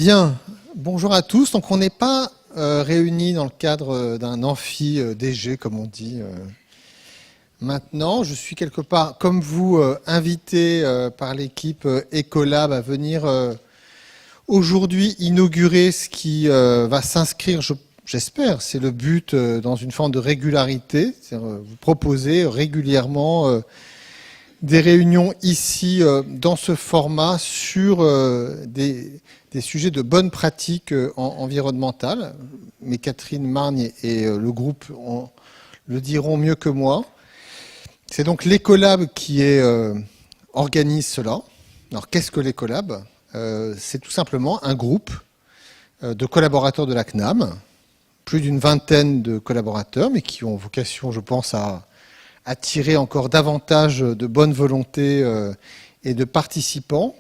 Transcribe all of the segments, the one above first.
Bien, bonjour à tous. Donc on n'est pas réunis dans le cadre d'un amphi DG, comme on dit maintenant. Je suis quelque part, comme vous, invité par l'équipe Ecolab à venir aujourd'hui inaugurer ce qui va s'inscrire, j'espère, c'est le but, dans une forme de régularité, c'est-à-dire vous proposer régulièrement des réunions ici dans ce format sur des sujets de bonne pratique environnementale. Mais Catherine Margne et le groupe le diront mieux que moi. C'est donc l'Ecolab qui organise cela. Alors qu'est-ce que l'Ecolab ? C'est tout simplement un groupe de collaborateurs de la CNAM, plus d'une vingtaine de collaborateurs, mais qui ont vocation, je pense, à attirer encore davantage de bonne volonté et de participants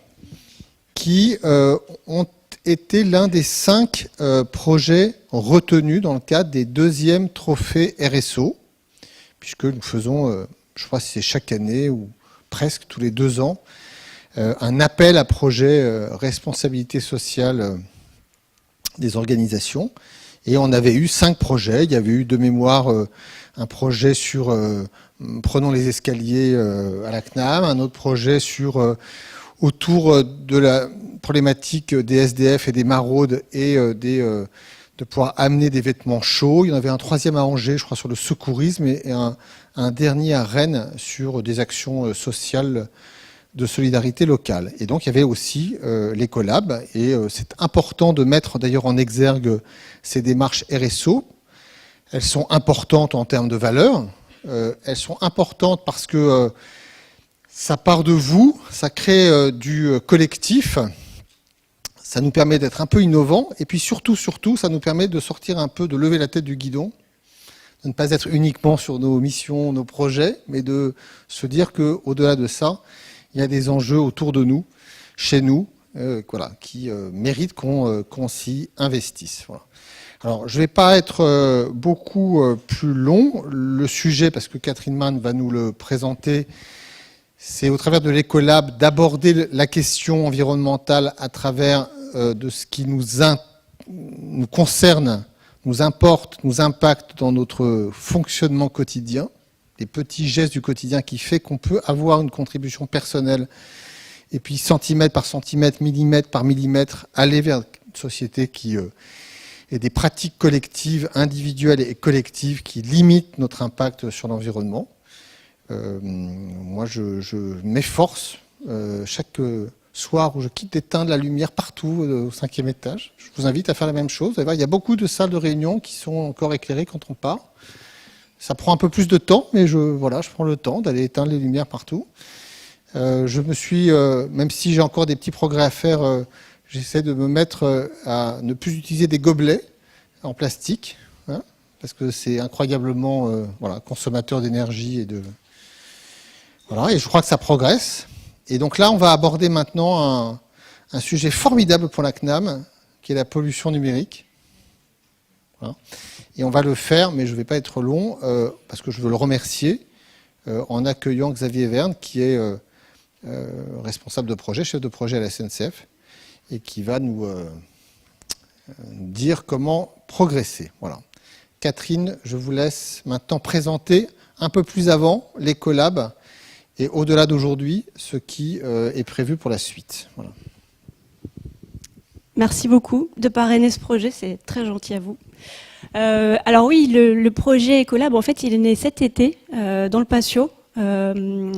qui ont été l'un des 5 projets retenus dans le cadre des 2e trophées RSO, puisque nous faisons, je crois que c'est chaque année ou presque tous les 2 ans, un appel à projet responsabilité sociale des organisations. Et on avait eu 5 projets. Il y avait eu de mémoire un projet sur prenons les escaliers à la CNAM, un autre projet autour de la problématique des SDF et des maraudes et de pouvoir amener des vêtements chauds. Il y en avait un 3e à Angers, je crois, sur le secourisme, et un dernier à Rennes sur des actions sociales de solidarité locale. Et donc il y avait aussi l'Ecolab, et c'est important de mettre d'ailleurs en exergue ces démarches RSO. Elles sont importantes en termes de valeur, elles sont importantes parce que ça part de vous, ça crée du collectif, ça nous permet d'être un peu innovants, et puis surtout, ça nous permet de sortir un peu, de lever la tête du guidon, de ne pas être uniquement sur nos missions, nos projets, mais de se dire qu'au-delà de ça, il y a des enjeux autour de nous, chez nous, qui méritent qu'on s'y investisse. Voilà. Alors, je ne vais pas être beaucoup plus long. Le sujet, parce que Catherine Mann va nous le présenter, c'est au travers de l'Ecolab d'aborder la question environnementale à travers de ce qui nous concerne, nous importe, nous impacte dans notre fonctionnement quotidien, les petits gestes du quotidien qui fait qu'on peut avoir une contribution personnelle et puis centimètre par centimètre, millimètre par millimètre, aller vers une société qui et des pratiques collectives, individuelles et collectives qui limitent notre impact sur l'environnement. Moi, je m'efforce chaque soir où je quitte d'éteindre la lumière partout au 5e étage. Je vous invite à faire la même chose. Vous allez voir, il y a beaucoup de salles de réunion qui sont encore éclairées quand on part. Ça prend un peu plus de temps, mais je prends le temps d'aller éteindre les lumières partout. Je me suis, même si j'ai encore des petits progrès à faire, j'essaie de me mettre à ne plus utiliser des gobelets en plastique, hein, parce que c'est incroyablement consommateur d'énergie et je crois que ça progresse. Et donc là, on va aborder maintenant un sujet formidable pour la CNAM, qui est la pollution numérique. Voilà. Et on va le faire, mais je ne vais pas être long, parce que je veux le remercier en accueillant Xavier Verne, qui est responsable de projet, chef de projet à la SNCF, et qui va nous dire comment progresser. Voilà. Catherine, je vous laisse maintenant présenter un peu plus avant l'Ecolab et au-delà d'aujourd'hui, ce qui est prévu pour la suite. Voilà. Merci beaucoup de parrainer ce projet, c'est très gentil à vous. Alors oui, le projet Ecolab, en fait, il est né cet été dans le patio. On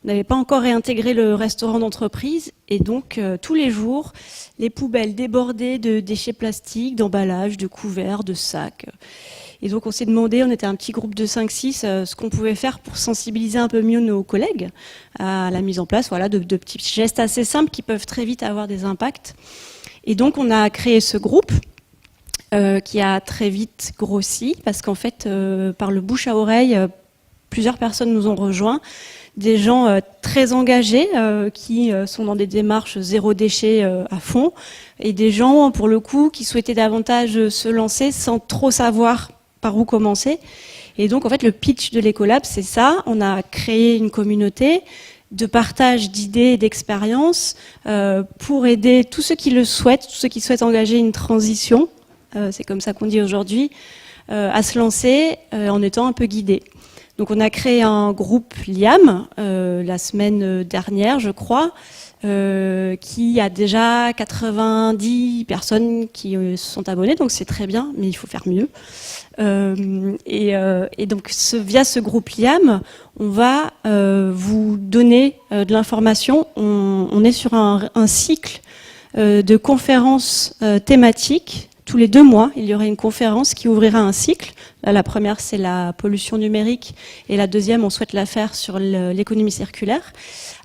n'avait pas encore réintégré le restaurant d'entreprise et donc tous les jours, les poubelles débordées de déchets plastiques, d'emballages, de couverts, de sacs. Et donc on s'est demandé, on était un petit groupe de 5-6, ce qu'on pouvait faire pour sensibiliser un peu mieux nos collègues à la mise en place de petits gestes assez simples qui peuvent très vite avoir des impacts. Et donc on a créé ce groupe qui a très vite grossi parce qu'en fait, par le bouche à oreille, plusieurs personnes nous ont rejoints, des gens très engagés qui sont dans des démarches zéro déchet à fond, et des gens, pour le coup, qui souhaitaient davantage se lancer sans trop savoir par où commencer. Et donc, en fait, le pitch de l'Ecolab, c'est ça. On a créé une communauté de partage d'idées et d'expériences pour aider tous ceux qui le souhaitent, tous ceux qui souhaitent engager une transition, c'est comme ça qu'on dit aujourd'hui, à se lancer en étant un peu guidés. Donc on a créé un groupe LIAM la semaine dernière, je crois, qui a déjà 90 personnes qui se sont abonnées, donc c'est très bien, mais il faut faire mieux. Et donc via ce groupe LIAM, on va vous donner de l'information. On est sur un cycle de conférences thématiques. Tous les 2 mois, il y aura une conférence qui ouvrira un cycle. Là, la première, c'est la pollution numérique, et la deuxième, on souhaite la faire sur l'économie circulaire.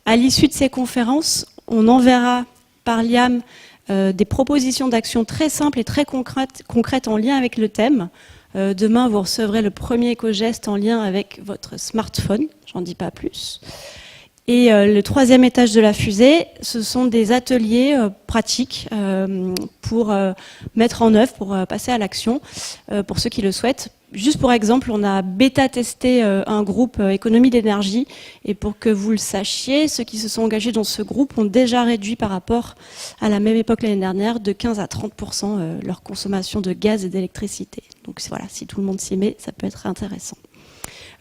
À l'issue de ces conférences, on enverra par l'IAM des propositions d'action très simples et très concrètes en lien avec le thème. Demain, vous recevrez le premier éco-geste en lien avec votre smartphone, j'en dis pas plus. Et le 3e étage de la fusée, ce sont des ateliers pratiques pour mettre en œuvre, pour passer à l'action, pour ceux qui le souhaitent. Juste pour exemple, on a bêta-testé un groupe économie d'énergie, et pour que vous le sachiez, ceux qui se sont engagés dans ce groupe ont déjà réduit par rapport à la même époque l'année dernière de 15 à 30% leur consommation de gaz et d'électricité. Donc voilà, si tout le monde s'y met, ça peut être intéressant.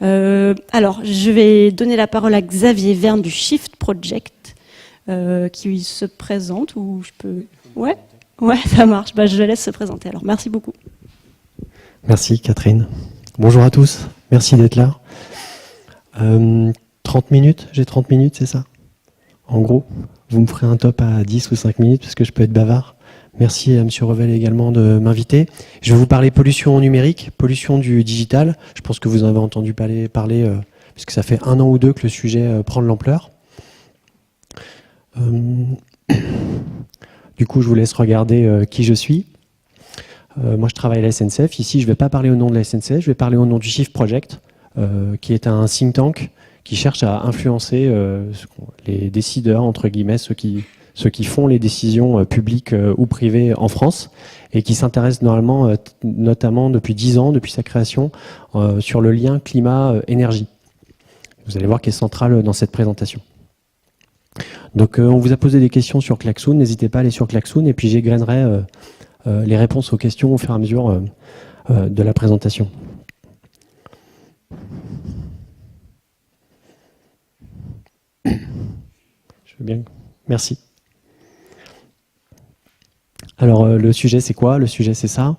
Alors, je vais donner la parole à Xavier Verne du Shift Project, qui se présente, ou je peux... Ouais, ça marche. Je le laisse se présenter. Alors, merci beaucoup. Merci Catherine. Bonjour à tous, merci d'être là. 30 minutes, j'ai 30 minutes, c'est ça? En gros, vous me ferez un top à 10 ou 5 minutes, parce que je peux être bavard. Merci à M. Revel également de m'inviter. Je vais vous parler pollution numérique, pollution du digital. Je pense que vous en avez entendu parler puisque ça fait 1 an ou 2 que le sujet prend de l'ampleur. Du coup, je vous laisse regarder qui je suis. Moi, je travaille à la SNCF. Ici, je ne vais pas parler au nom de la SNCF, je vais parler au nom du Shift Project, qui est un think tank qui cherche à influencer les décideurs, entre guillemets, ceux qui font les décisions publiques ou privées en France, et qui s'intéressent notamment depuis 10 ans, depuis sa création, sur le lien climat-énergie. Vous allez voir qu'il est central dans cette présentation. Donc on vous a posé des questions sur Klaxoon, n'hésitez pas à aller sur Klaxoon, et puis j'égrainerai les réponses aux questions au fur et à mesure de la présentation. Je veux bien. Merci. Alors le sujet c'est quoi? Le sujet c'est ça.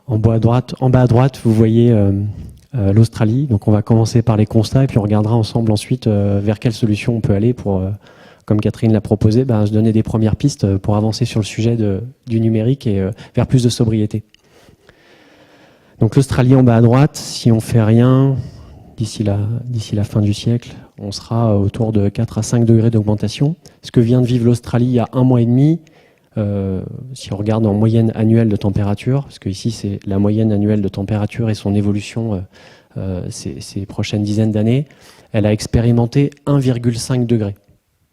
En bas à droite, vous voyez l'Australie. Donc on va commencer par les constats et puis on regardera ensemble ensuite vers quelle solution on peut aller pour, comme Catherine l'a proposé, se donner des premières pistes pour avancer sur le sujet du numérique et vers plus de sobriété. Donc l'Australie en bas à droite, si on fait rien d'ici la fin du siècle, on sera autour de 4 à 5 degrés d'augmentation. Ce que vient de vivre l'Australie il y a 1 mois et demi, si on regarde en moyenne annuelle de température, parce que ici c'est la moyenne annuelle de température et son évolution ces prochaines dizaines d'années, elle a expérimenté 1,5 degré.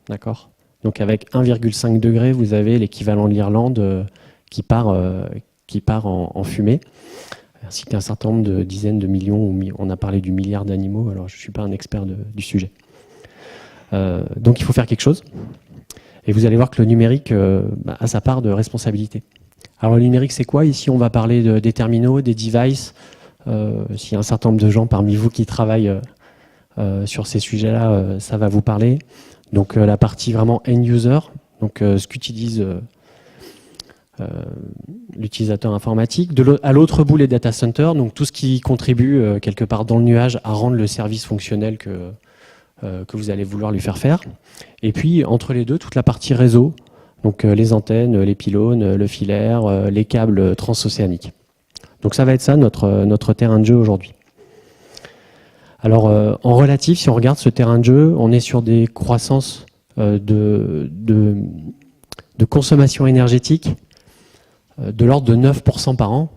D'accord ? Donc avec 1,5 degré, vous avez l'équivalent de l'Irlande qui part en fumée, ainsi qu'un certain nombre de dizaines de millions, on a parlé du milliard d'animaux, alors je ne suis pas un expert du sujet. Donc il faut faire quelque chose. Et vous allez voir que le numérique a sa part de responsabilité. Alors le numérique, c'est quoi? Ici, on va parler des terminaux, des devices. S'il y a un certain nombre de gens parmi vous qui travaillent sur ces sujets-là, ça va vous parler. Donc la partie vraiment end-user, donc ce qu'utilise l'utilisateur informatique. À l'autre bout, les data centers, donc tout ce qui contribue quelque part dans le nuage à rendre le service fonctionnel que vous allez vouloir lui faire. Et puis, entre les deux, toute la partie réseau, donc les antennes, les pylônes, le filaire, les câbles transocéaniques. Donc ça va être ça notre terrain de jeu aujourd'hui. Alors, en relatif, si on regarde ce terrain de jeu, on est sur des croissances de consommation énergétique de l'ordre de 9% par an.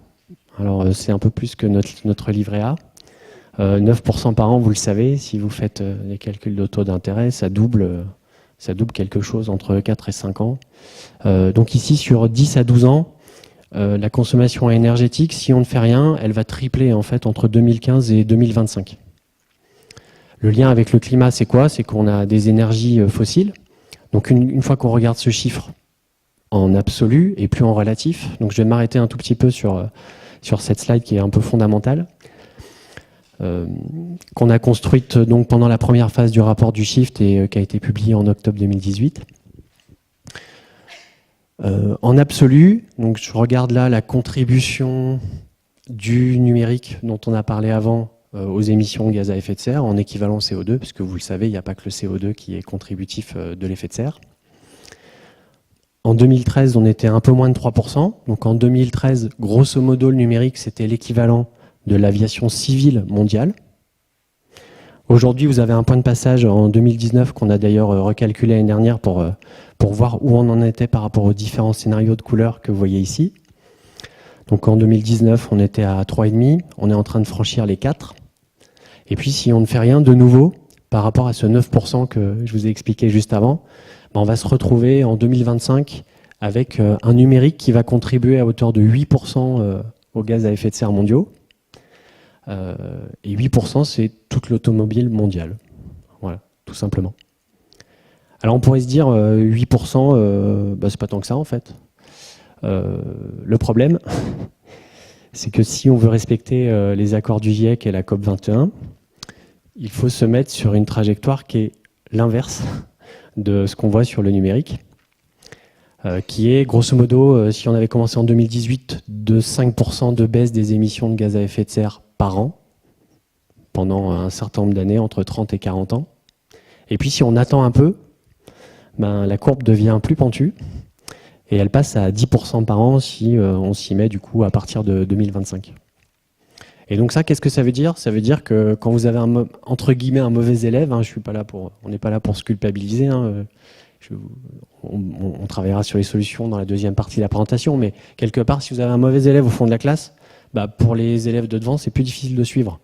Alors, c'est un peu plus que notre livret A. 9% par an, vous le savez, si vous faites les calculs de taux d'intérêt, ça double quelque chose entre 4 et 5 ans. Donc ici, sur 10 à 12 ans, la consommation énergétique, si on ne fait rien, elle va tripler en fait entre 2015 et 2025. Le lien avec le climat, c'est quoi? C'est qu'on a des énergies fossiles. Donc une fois qu'on regarde ce chiffre en absolu et plus en relatif, donc je vais m'arrêter un tout petit peu sur cette slide qui est un peu fondamentale, qu'on a construite donc pendant la première phase du rapport du Shift et qui a été publiée en octobre 2018. En absolu, donc je regarde là la contribution du numérique dont on a parlé avant aux émissions de gaz à effet de serre en équivalent CO2, puisque vous le savez, il n'y a pas que le CO2 qui est contributif de l'effet de serre. En 2013, on était un peu moins de 3%. Donc en 2013, grosso modo, le numérique, c'était l'équivalent de l'aviation civile mondiale. Aujourd'hui, vous avez un point de passage en 2019 qu'on a d'ailleurs recalculé l'année dernière pour voir où on en était par rapport aux différents scénarios de couleurs que vous voyez ici. Donc en 2019, on était à 3,5, on est en train de franchir les 4. Et puis si on ne fait rien de nouveau par rapport à ce 9% que je vous ai expliqué juste avant, on va se retrouver en 2025 avec un numérique qui va contribuer à hauteur de 8% aux gaz à effet de serre mondiaux. Et 8%, c'est toute l'automobile mondiale. Voilà, tout simplement. Alors on pourrait se dire 8%, c'est pas tant que ça en fait. Le problème, c'est que si on veut respecter les accords du GIEC et la COP 21, il faut se mettre sur une trajectoire qui est l'inverse de ce qu'on voit sur le numérique, qui est grosso modo, si on avait commencé en 2018, de 5% de baisse des émissions de gaz à effet de serre par an, pendant un certain nombre d'années, entre 30 et 40 ans. Et puis si on attend un peu, la courbe devient plus pentue, et elle passe à 10% par an si on s'y met du coup à partir de 2025. Et donc ça, qu'est-ce que ça veut dire? Ça veut dire que quand vous avez entre guillemets un mauvais élève, on n'est pas là pour se culpabiliser, on travaillera sur les solutions dans la deuxième partie de la présentation, mais quelque part, si vous avez un mauvais élève au fond de la classe, pour les élèves de devant, c'est plus difficile de suivre.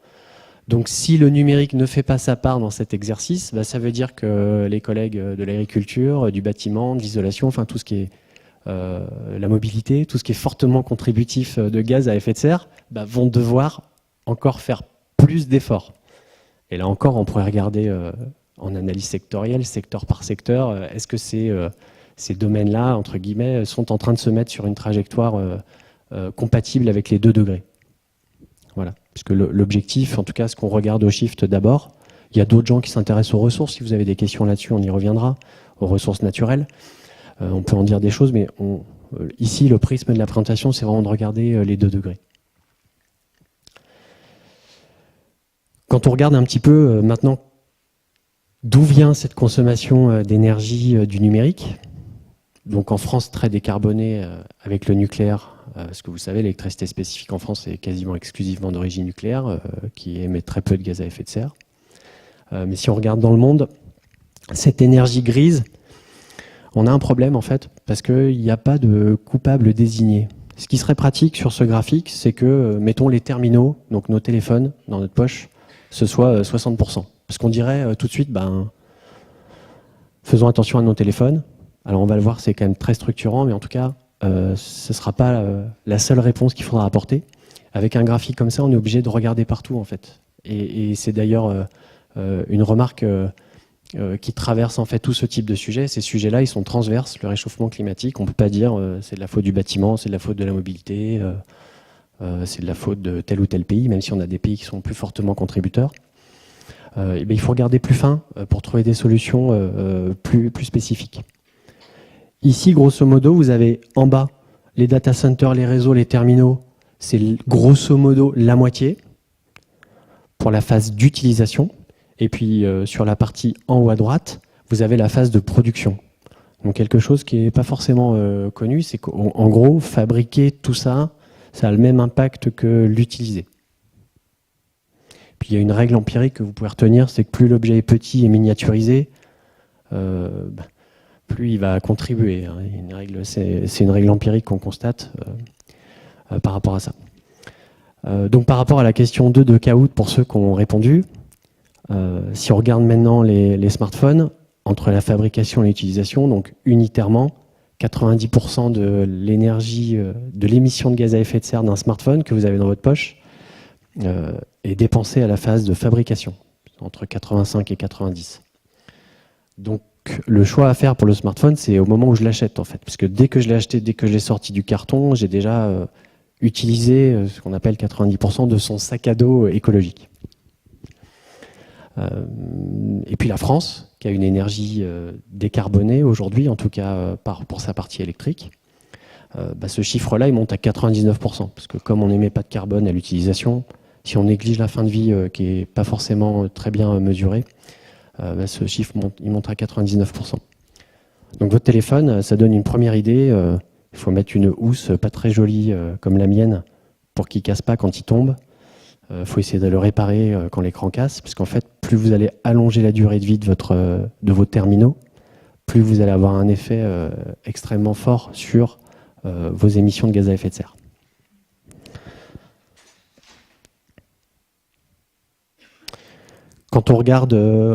Donc si le numérique ne fait pas sa part dans cet exercice, ça veut dire que les collègues de l'agriculture, du bâtiment, de l'isolation, enfin tout ce qui est la mobilité, tout ce qui est fortement contributif de gaz à effet de serre, vont devoir encore faire plus d'efforts. Et là encore, on pourrait regarder en analyse sectorielle, secteur par secteur, est-ce que ces domaines-là, entre guillemets, sont en train de se mettre sur une trajectoire compatible avec les 2 degrés. Voilà. Puisque l'objectif, en tout cas, ce qu'on regarde au Shift d'abord, il y a d'autres gens qui s'intéressent aux ressources. Si vous avez des questions là-dessus, on y reviendra, aux ressources naturelles. On peut en dire des choses, mais ici, le prisme de la présentation, c'est vraiment de regarder les 2 degrés. Quand on regarde un petit peu maintenant d'où vient cette consommation d'énergie du numérique, donc en France très décarbonée avec le nucléaire, parce que vous savez l'électricité spécifique en France est quasiment exclusivement d'origine nucléaire, qui émet très peu de gaz à effet de serre. Mais si on regarde dans le monde, cette énergie grise, on a un problème en fait, parce qu'il n'y a pas de coupable désigné. Ce qui serait pratique sur ce graphique, c'est que, mettons les terminaux, donc nos téléphones dans notre poche, ce soit 60%. Parce qu'on dirait tout de suite, faisons attention à nos téléphones. Alors on va le voir, c'est quand même très structurant, mais en tout cas, ce ne sera pas la seule réponse qu'il faudra apporter. Avec un graphique comme ça, on est obligé de regarder partout en fait. Et c'est d'ailleurs une remarque qui traverse en fait tout ce type de sujet. Ces sujets-là, ils sont transverses. Le réchauffement climatique, on ne peut pas dire c'est de la faute du bâtiment, c'est de la faute de la mobilité, c'est de la faute de tel ou tel pays, même si on a des pays qui sont plus fortement contributeurs. Il faut regarder plus fin pour trouver des solutions plus spécifiques. Ici, grosso modo, vous avez en bas les data centers, les réseaux, les terminaux. C'est grosso modo la moitié pour la phase d'utilisation. Et puis sur la partie en haut à droite, vous avez la phase de production. Donc quelque chose qui n'est pas forcément connu, c'est qu'en gros, fabriquer tout ça, ça a le même impact que l'utiliser. Puis il y a une règle empirique que vous pouvez retenir, c'est que plus l'objet est petit et miniaturisé, plus il va contribuer. C'est une règle empirique qu'on constate par rapport à ça. Donc par rapport à la question 2 de Kahoot, pour ceux qui ont répondu, si on regarde maintenant les smartphones, entre la fabrication et l'utilisation, donc unitairement, 90% de l'énergie, de l'émission de gaz à effet de serre d'un smartphone que vous avez dans votre poche est dépensée à la phase de fabrication. entre 85 et 90. Donc le choix à faire pour le smartphone, c'est au moment où je l'achète en fait, parce que dès que je l'ai acheté, dès que je l'ai sorti du carton, j'ai déjà utilisé ce qu'on appelle 90% de son sac à dos écologique. Et puis la France, qui a une énergie décarbonée aujourd'hui, en tout cas pour sa partie électrique, ce chiffre-là, il monte à 99%, parce que comme on n'émet pas de carbone à l'utilisation, si on néglige la fin de vie qui n'est pas forcément très bien mesurée, ce chiffre il monte à 99%. Donc votre téléphone, ça donne une première idée. Il faut mettre une housse pas très jolie comme la mienne pour qu'il ne casse pas quand il tombe. Il faut essayer de le réparer quand l'écran casse, parce qu'en fait, plus vous allez allonger la durée de vie de vos terminaux, plus vous allez avoir un effet extrêmement fort sur vos émissions de gaz à effet de serre. Quand on regarde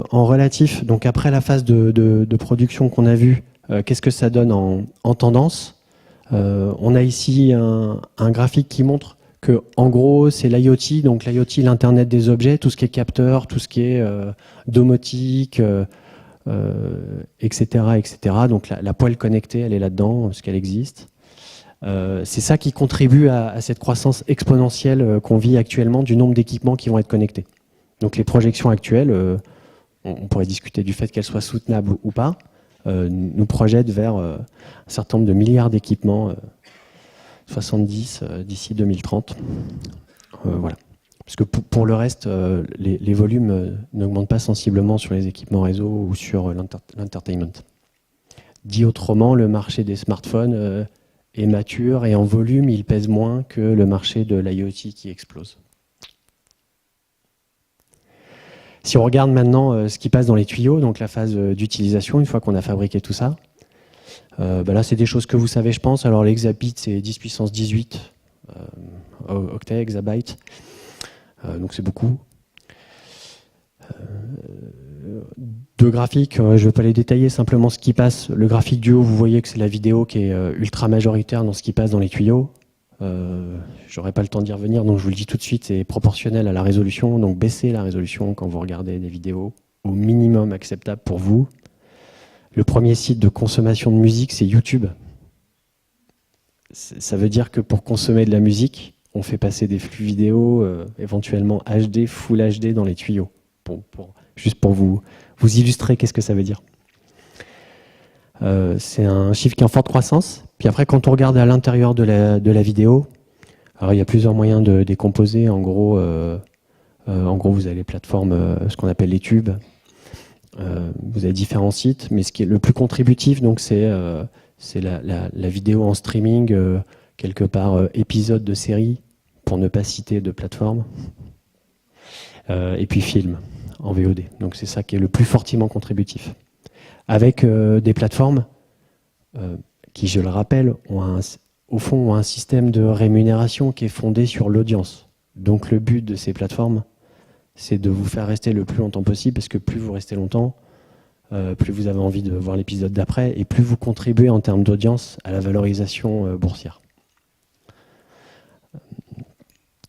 en relatif, donc après la phase de production qu'on a vue, qu'est-ce que ça donne en tendance? On a ici un graphique qui montre que, en gros, c'est l'IoT, donc l'IoT, l'Internet des objets, tout ce qui est capteur, tout ce qui est domotique, etc., etc. Donc la poêle connectée, elle est là-dedans, parce qu'elle existe. C'est ça qui contribue à cette croissance exponentielle qu'on vit actuellement du nombre d'équipements qui vont être connectés. Donc les projections actuelles, on pourrait discuter du fait qu'elles soient soutenables ou pas, nous projettent vers un certain nombre de milliards d'équipements, 70 d'ici 2030. Voilà. Parce que pour le reste, les volumes n'augmentent pas sensiblement sur les équipements réseau ou sur l'entertainment. Dit autrement, le marché des smartphones est mature et en volume, il pèse moins que le marché de l'IoT qui explose. Si on regarde maintenant ce qui passe dans les tuyaux, donc la phase d'utilisation, une fois qu'on a fabriqué tout ça, là c'est des choses que vous savez je pense. Alors l'hexabit c'est 10 puissance 18 octets, hexabytes, donc c'est beaucoup. Deux graphiques, je ne vais pas les détailler, simplement ce qui passe. Le graphique du haut, vous voyez que c'est la vidéo qui est ultra majoritaire dans ce qui passe dans les tuyaux. J'aurais pas le temps d'y revenir, donc je vous le dis tout de suite, c'est proportionnel à la résolution, donc baissez la résolution quand vous regardez des vidéos au minimum acceptable pour vous. Le premier site de consommation de musique, c'est YouTube. Ça veut dire que pour consommer de la musique, on fait passer des flux vidéo, éventuellement HD, Full HD dans les tuyaux, juste pour vous illustrer qu'est-ce que ça veut dire. C'est un chiffre qui est en forte croissance. Puis après, quand on regarde à l'intérieur de la vidéo, alors il y a plusieurs moyens de décomposer. En gros, vous avez les plateformes, ce qu'on appelle les tubes. Vous avez différents sites, mais ce qui est le plus contributif, donc c'est la vidéo en streaming, quelque part épisode de série, pour ne pas citer de plateforme. Et puis film en VOD. Donc c'est ça qui est le plus fortement contributif. Avec des plateformes qui, je le rappelle, ont un système de rémunération qui est fondé sur l'audience. Donc le but de ces plateformes, c'est de vous faire rester le plus longtemps possible, parce que plus vous restez longtemps, plus vous avez envie de voir l'épisode d'après, et plus vous contribuez en termes d'audience à la valorisation boursière.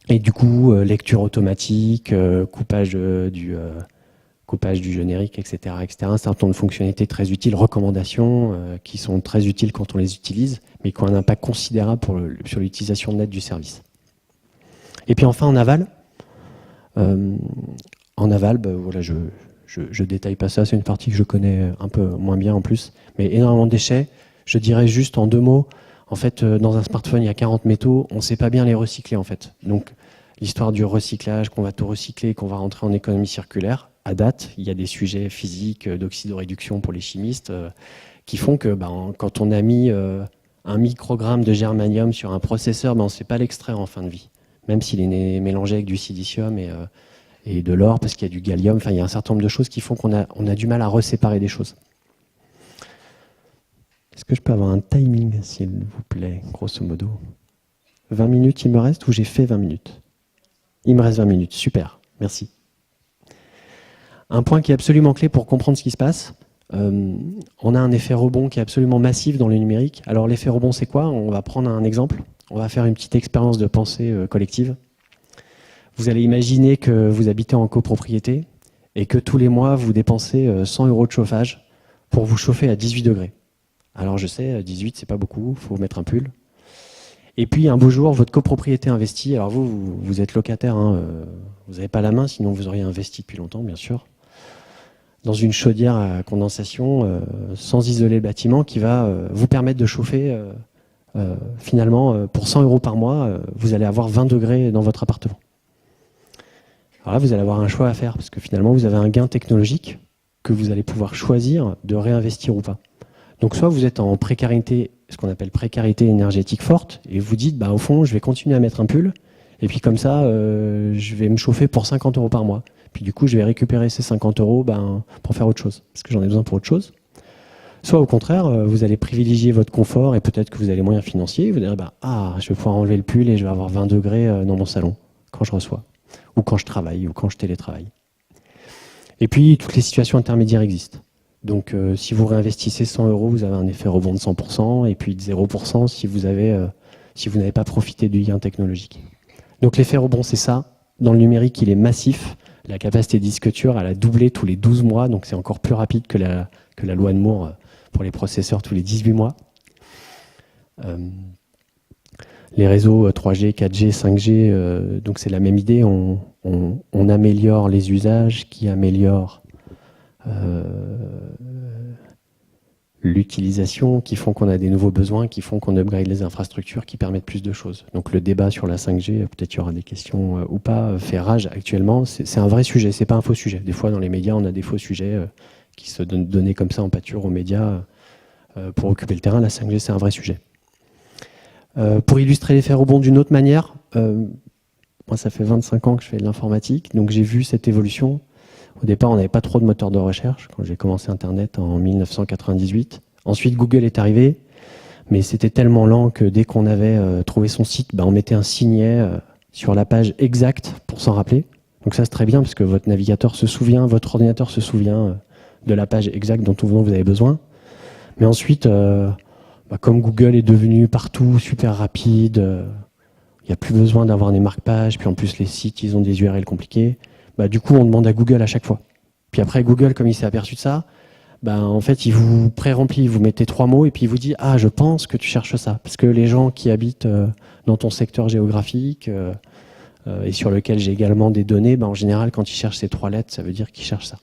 Et du coup, lecture automatique, coupage du générique, etc., etc. Un certain nombre de fonctionnalités très utiles, recommandations qui sont très utiles quand on les utilise, mais qui ont un impact considérable sur l'utilisation nette du service. Et puis enfin, en aval, voilà, je détaille pas ça, c'est une partie que je connais un peu moins bien en plus, mais énormément de déchets. Je dirais juste en deux mots, en fait, dans un smartphone, il y a 40 métaux, on ne sait pas bien les recycler en fait. Donc, l'histoire du recyclage, qu'on va tout recycler, qu'on va rentrer en économie circulaire, à date, il y a des sujets physiques d'oxydoréduction pour les chimistes qui font que quand on a mis un microgramme de germanium sur un processeur, on ne sait pas l'extraire en fin de vie, même s'il est mélangé avec du silicium et de l'or, parce qu'il y a du gallium. Enfin, il y a un certain nombre de choses qui font qu'on a du mal à reséparer des choses. Est-ce que je peux avoir un timing, s'il vous plaît, grosso modo? 20 minutes, il me reste, ou j'ai fait 20 minutes? Il me reste 20 minutes, super, merci. Un point qui est absolument clé pour comprendre ce qui se passe, on a un effet rebond qui est absolument massif dans le numérique. Alors l'effet rebond, c'est quoi? On va prendre un exemple, on va faire une petite expérience de pensée collective. Vous allez imaginer que vous habitez en copropriété et que tous les mois, vous dépensez 100 € de chauffage pour vous chauffer à 18 degrés. Alors je sais, 18, c'est pas beaucoup, il faut mettre un pull. Et puis un beau jour, votre copropriété investit. Alors vous êtes locataire, hein, vous n'avez pas la main, sinon vous auriez investi depuis longtemps, bien sûr, dans une chaudière à condensation sans isoler le bâtiment qui va vous permettre de chauffer. Finalement, pour 100 € par mois, vous allez avoir 20 degrés dans votre appartement. Alors là, vous allez avoir un choix à faire, parce que finalement, vous avez un gain technologique que vous allez pouvoir choisir de réinvestir ou pas. Donc soit vous êtes en précarité, ce qu'on appelle précarité énergétique forte, et vous dites, bah, au fond, je vais continuer à mettre un pull, et puis comme ça, je vais me chauffer pour 50 € par mois. Puis du coup, je vais récupérer ces 50 € pour faire autre chose, parce que j'en ai besoin pour autre chose. Soit au contraire, vous allez privilégier votre confort, et peut-être que vous avez les moyens financiers, vous direz, je vais pouvoir enlever le pull et je vais avoir 20 degrés dans mon salon, quand je reçois, ou quand je travaille, ou quand je télétravaille. Et puis, toutes les situations intermédiaires existent. Donc, si vous réinvestissez 100 €, vous avez un effet rebond de 100%, et puis de 0% si vous n'avez pas profité du gain technologique. Donc, l'effet rebond, c'est ça. Dans le numérique, il est massif. La capacité de disqueture, elle a doublé tous les 12 mois, donc c'est encore plus rapide que la loi de Moore pour les processeurs tous les 18 mois. Les réseaux 3G, 4G, 5G, donc c'est la même idée. On améliore les usages qui améliorent l'utilisation, qui font qu'on a des nouveaux besoins, qui font qu'on upgrade les infrastructures, qui permettent plus de choses. Donc le débat sur la 5G, peut-être il y aura des questions ou pas, fait rage actuellement. C'est un vrai sujet, c'est pas un faux sujet. Des fois dans les médias, on a des faux sujets qui se donnent comme ça en pâture aux médias pour occuper le terrain. La 5G, c'est un vrai sujet. Pour illustrer l'effet rebond d'une autre manière, moi ça fait 25 ans que je fais de l'informatique, donc j'ai vu cette évolution. Au départ, on n'avait pas trop de moteurs de recherche quand j'ai commencé Internet en 1998. Ensuite, Google est arrivé, mais c'était tellement lent que dès qu'on avait trouvé son site, on mettait un signet sur la page exacte pour s'en rappeler. Donc ça, c'est très bien parce que votre navigateur se souvient, votre ordinateur se souvient de la page exacte dont vous avez besoin. Mais ensuite, comme Google est devenu partout super rapide, il n'y a plus besoin d'avoir des marque-pages, puis en plus les sites, ils ont des URL compliqués. Du coup, on demande à Google à chaque fois. Puis après, Google, comme il s'est aperçu de ça, en fait, il vous pré-remplit, vous mettez 3 mots et puis il vous dit « Ah, je pense que tu cherches ça ». Parce que les gens qui habitent dans ton secteur géographique et sur lequel j'ai également des données, en général, quand ils cherchent ces 3 lettres, ça veut dire qu'ils cherchent ça.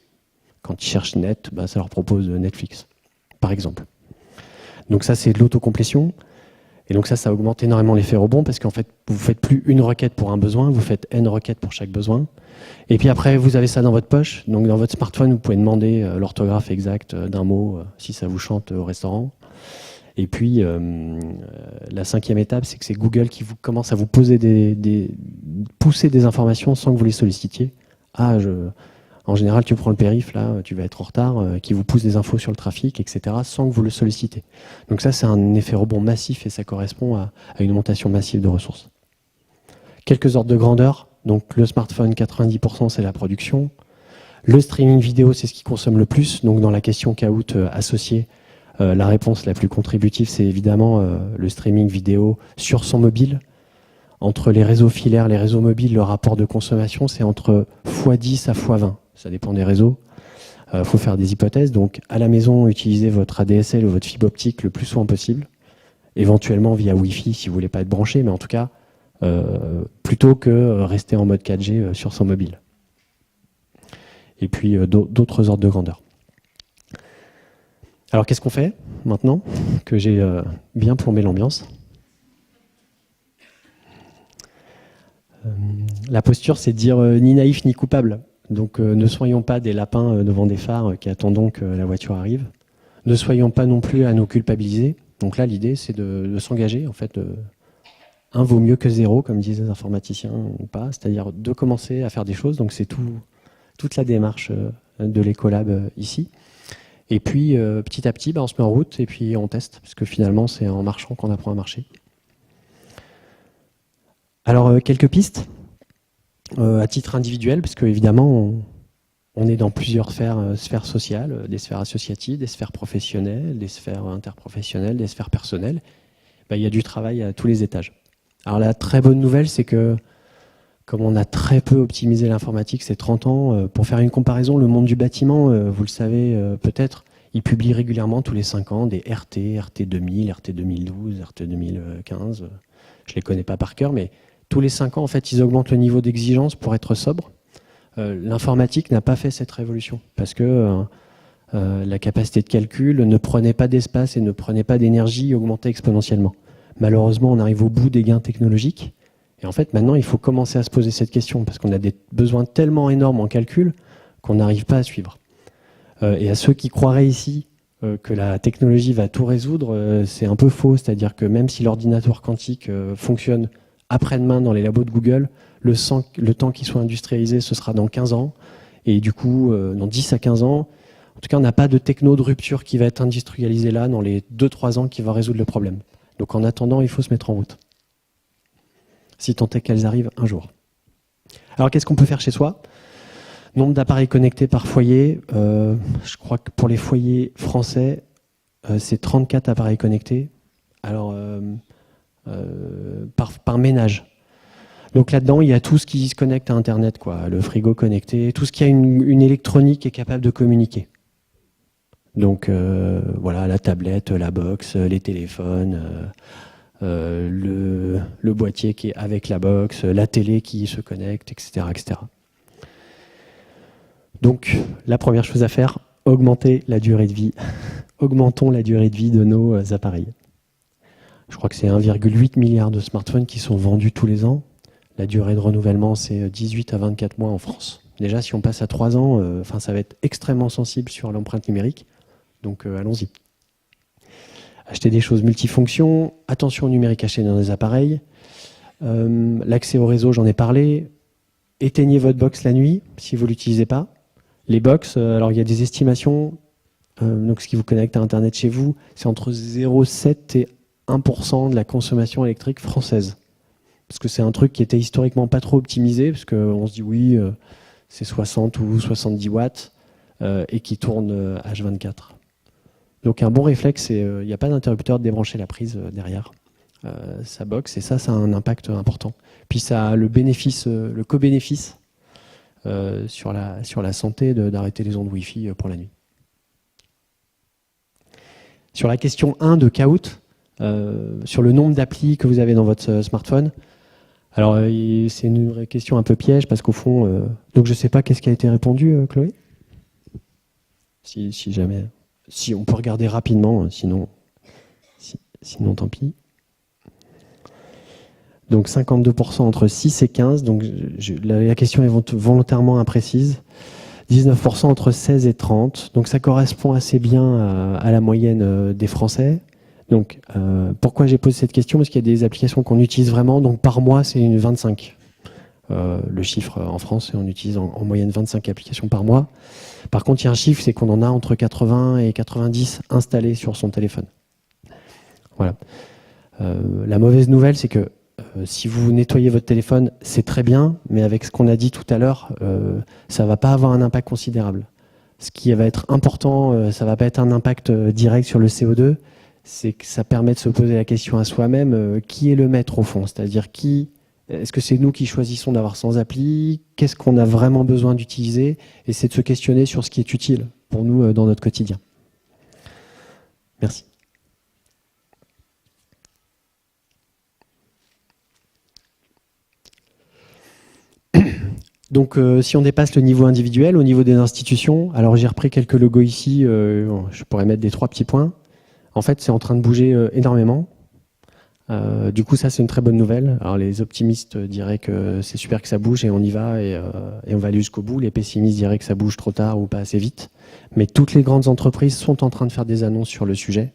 Quand ils cherchent net, ça leur propose Netflix, par exemple. Donc ça, c'est de l'autocomplétion. Et donc ça augmente énormément l'effet rebond parce qu'en fait, vous ne faites plus une requête pour un besoin, vous faites N requêtes pour chaque besoin. Et puis après, vous avez ça dans votre poche. Donc dans votre smartphone, vous pouvez demander l'orthographe exacte d'un mot si ça vous chante au restaurant. Et puis, la 5e étape, c'est que c'est Google qui commence à vous poser pousser des informations sans que vous les sollicitiez. En général, tu prends le périph', là, tu vas être en retard, qui vous pousse des infos sur le trafic, etc., sans que vous le sollicitez. Donc ça, c'est un effet rebond massif et ça correspond à une augmentation massive de ressources. Quelques ordres de grandeur. Donc le smartphone, 90%, c'est la production. Le streaming vidéo, c'est ce qui consomme le plus. Donc dans la question Kahoot associée, la réponse la plus contributive, c'est évidemment le streaming vidéo sur son mobile. Entre les réseaux filaires, les réseaux mobiles, le rapport de consommation, c'est entre x10 à x20. Ça dépend des réseaux. Faut faire des hypothèses. Donc, à la maison, utilisez votre ADSL ou votre fibre optique le plus souvent possible. Éventuellement via Wi-Fi si vous voulez pas être branché, mais en tout cas, plutôt que rester en mode 4G sur son mobile. Et puis, d'autres ordres de grandeur. Alors, qu'est-ce qu'on fait maintenant que j'ai bien plombé l'ambiance ? La posture, c'est de dire ni naïf ni coupable. Donc ne soyons pas des lapins devant des phares qui attendons que la voiture arrive. Ne soyons pas non plus à nous culpabiliser. Donc là, l'idée, c'est de s'engager. En fait, 1 vaut mieux que 0, comme disent les informaticiens ou pas. C'est-à-dire de commencer à faire des choses. Donc c'est toute la démarche de l'Ecolab ici. Et puis, petit à petit, on se met en route et puis on teste. Parce que finalement, c'est en marchant qu'on apprend à marcher. Alors, quelques pistes à titre individuel, parce qu'évidemment, on est dans plusieurs sphères sociales, des sphères associatives, des sphères professionnelles, des sphères interprofessionnelles, des sphères personnelles. Il y a du travail à tous les étages. Alors, la très bonne nouvelle, c'est que Comme on a très peu optimisé l'informatique ces 30 ans, pour faire une comparaison, le monde du bâtiment, vous le savez peut-être, il publie régulièrement tous les 5 ans des RT, RT 2000, RT 2012, RT 2015. Je ne les connais pas par cœur, mais tous les 5 ans, en fait, ils augmentent le niveau d'exigence pour être sobre. L'informatique n'a pas fait cette révolution parce que la capacité de calcul ne prenait pas d'espace et ne prenait pas d'énergie, augmentait exponentiellement. Malheureusement, on arrive au bout des gains technologiques. Et en fait, maintenant, il faut commencer à se poser cette question parce qu'on a des besoins tellement énormes en calcul qu'on n'arrive pas à suivre. Et à ceux qui croiraient ici que la technologie va tout résoudre, c'est un peu faux. C'est-à-dire que même si l'ordinateur quantique fonctionne après-demain dans les labos de Google, le temps qu'il soit industrialisé, ce sera dans 15 ans. Et du coup, dans 10 à 15 ans, en tout cas, on n'a pas de techno de rupture qui va être industrialisé là, dans les 2-3 ans, qui va résoudre le problème. Donc en attendant, il faut se mettre en route. Si tant est qu'elles arrivent un jour. Alors qu'est-ce qu'on peut faire chez soi? Nombre d'appareils connectés par foyer. Je crois que pour les foyers français, c'est 34 appareils connectés. Alors, par ménage. Donc là-dedans, il y a tout ce qui se connecte à Internet, quoi. Le frigo connecté, tout ce qui a une électronique qui est capable de communiquer. Donc voilà, la tablette, la box, les téléphones, le boîtier qui est avec la box, la télé qui se connecte, etc., etc. Donc la première chose à faire, augmenter la durée de vie. Augmentons la durée de vie de nos appareils. Je crois que c'est 1,8 milliard de smartphones qui sont vendus tous les ans. La durée de renouvellement, c'est 18 à 24 mois en France. Déjà, si on passe à 3 ans, ça va être extrêmement sensible sur l'empreinte numérique. Donc allons-y. Acheter des choses multifonctions, attention au numérique acheté dans les appareils. L'accès au réseau, j'en ai parlé. Éteignez votre box la nuit si vous ne l'utilisez pas. Les box, alors il y a des estimations. Donc ce qui vous connecte à Internet chez vous, c'est entre 0,7 et 1% de la consommation électrique française. Parce que c'est un truc qui était historiquement pas trop optimisé, parce qu'on se dit oui, c'est 60 ou 70 watts, et qui tourne H24. Donc un bon réflexe, c'est il n'y a pas d'interrupteur de débrancher la prise derrière sa box, et ça a un impact important. Puis ça a le bénéfice, le co-bénéfice sur la santé d'arrêter les ondes Wi-Fi pour la nuit. Sur la question 1 de Kahoot, sur le nombre d'applis que vous avez dans votre smartphone, alors c'est une question un peu piège parce qu'au fond, donc je ne sais pas qu'est-ce qui a été répondu, Chloé. Si jamais, si on peut regarder rapidement, sinon tant pis. Donc 52% entre 6 et 15, donc la question est volontairement imprécise. 19% entre 16 et 30, donc ça correspond assez bien à la moyenne des Français. Donc pourquoi j'ai posé cette question? Parce qu'il y a des applications qu'on utilise vraiment, donc par mois c'est une 25. Le chiffre en France, on utilise en moyenne 25 applications par mois. Par contre, il y a un chiffre, c'est qu'on en a entre 80 et 90 installées sur son téléphone. Voilà. La mauvaise nouvelle, c'est que si vous nettoyez votre téléphone, c'est très bien, mais avec ce qu'on a dit tout à l'heure, ça ne va pas avoir un impact considérable. Ce qui va être important, ça ne va pas être un impact direct sur le CO2, c'est que ça permet de se poser la question à soi-même, qui est le maître au fond? C'est-à-dire est-ce que c'est nous qui choisissons d'avoir sans appli? Qu'est-ce qu'on a vraiment besoin d'utiliser? Et c'est de se questionner sur ce qui est utile pour nous dans notre quotidien. Merci. Donc si on dépasse le niveau individuel, au niveau des institutions, alors j'ai repris quelques logos ici, je pourrais mettre des 3 petits points. En fait, c'est en train de bouger énormément. Du coup, ça, c'est une très bonne nouvelle. Alors les optimistes diraient que c'est super que ça bouge et on y va et on va aller jusqu'au bout. Les pessimistes diraient que ça bouge trop tard ou pas assez vite. Mais toutes les grandes entreprises sont en train de faire des annonces sur le sujet.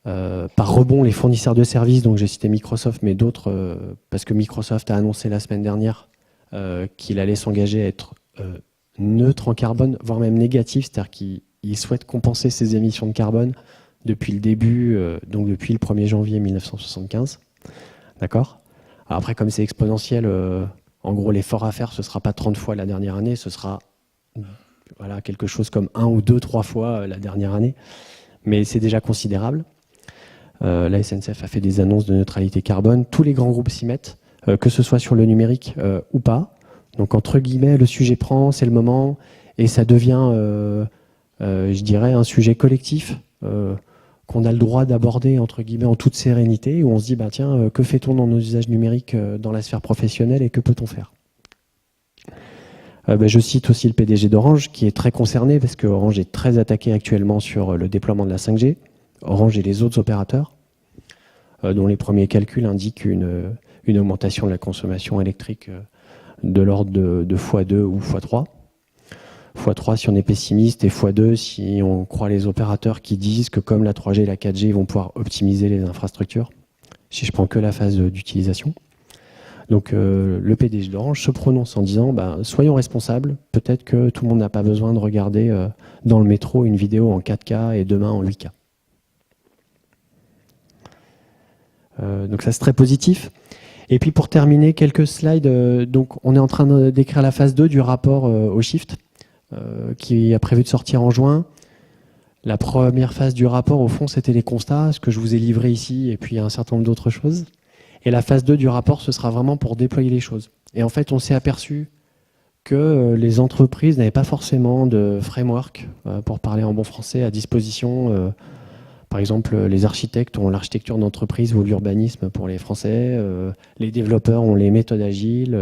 Par rebond, les fournisseurs de services, donc j'ai cité Microsoft, mais d'autres, parce que Microsoft a annoncé la semaine dernière qu'il allait s'engager à être neutre en carbone, voire même négatif, c'est-à-dire qu'il souhaite compenser ses émissions de carbone depuis le début, donc depuis le 1er janvier 1975. D'accord ? Alors après, comme c'est exponentiel, en gros, l'effort à faire, ce ne sera pas 30 fois la dernière année, ce sera voilà, quelque chose comme 1 ou 2, 3 fois la dernière année. Mais c'est déjà considérable. La SNCF a fait des annonces de neutralité carbone. Tous les grands groupes s'y mettent. que ce soit sur le numérique ou pas. Donc entre guillemets, le sujet prend, c'est le moment, et ça devient, je dirais, un sujet collectif qu'on a le droit d'aborder entre guillemets en toute sérénité, où on se dit, bah tiens, que fait-on dans nos usages numériques dans la sphère professionnelle et que peut-on faire? Je cite aussi le PDG d'Orange, qui est très concerné, parce que Orange est très attaqué actuellement sur le déploiement de la 5G. Orange et les autres opérateurs, dont les premiers calculs indiquent une augmentation de la consommation électrique de l'ordre de x2 ou x3. x3 si on est pessimiste, et x2 si on croit les opérateurs qui disent que comme la 3G et la 4G, ils vont pouvoir optimiser les infrastructures, si je prends que la phase d'utilisation. Donc le PDG d'Orange se prononce en disant soyons responsables, peut-être que tout le monde n'a pas besoin de regarder dans le métro une vidéo en 4K et demain en 8K. Donc ça c'est très positif. Et puis pour terminer, quelques slides. Donc on est en train d'écrire la phase 2 du rapport au Shift, qui a prévu de sortir en juin. La première phase du rapport, au fond, c'était les constats, ce que je vous ai livré ici, et puis un certain nombre d'autres choses. Et la phase 2 du rapport, ce sera vraiment pour déployer les choses. Et en fait, on s'est aperçu que les entreprises n'avaient pas forcément de framework, pour parler en bon français, à disposition. Par exemple, les architectes ont l'architecture d'entreprise ou l'urbanisme pour les Français, les développeurs ont les méthodes agiles,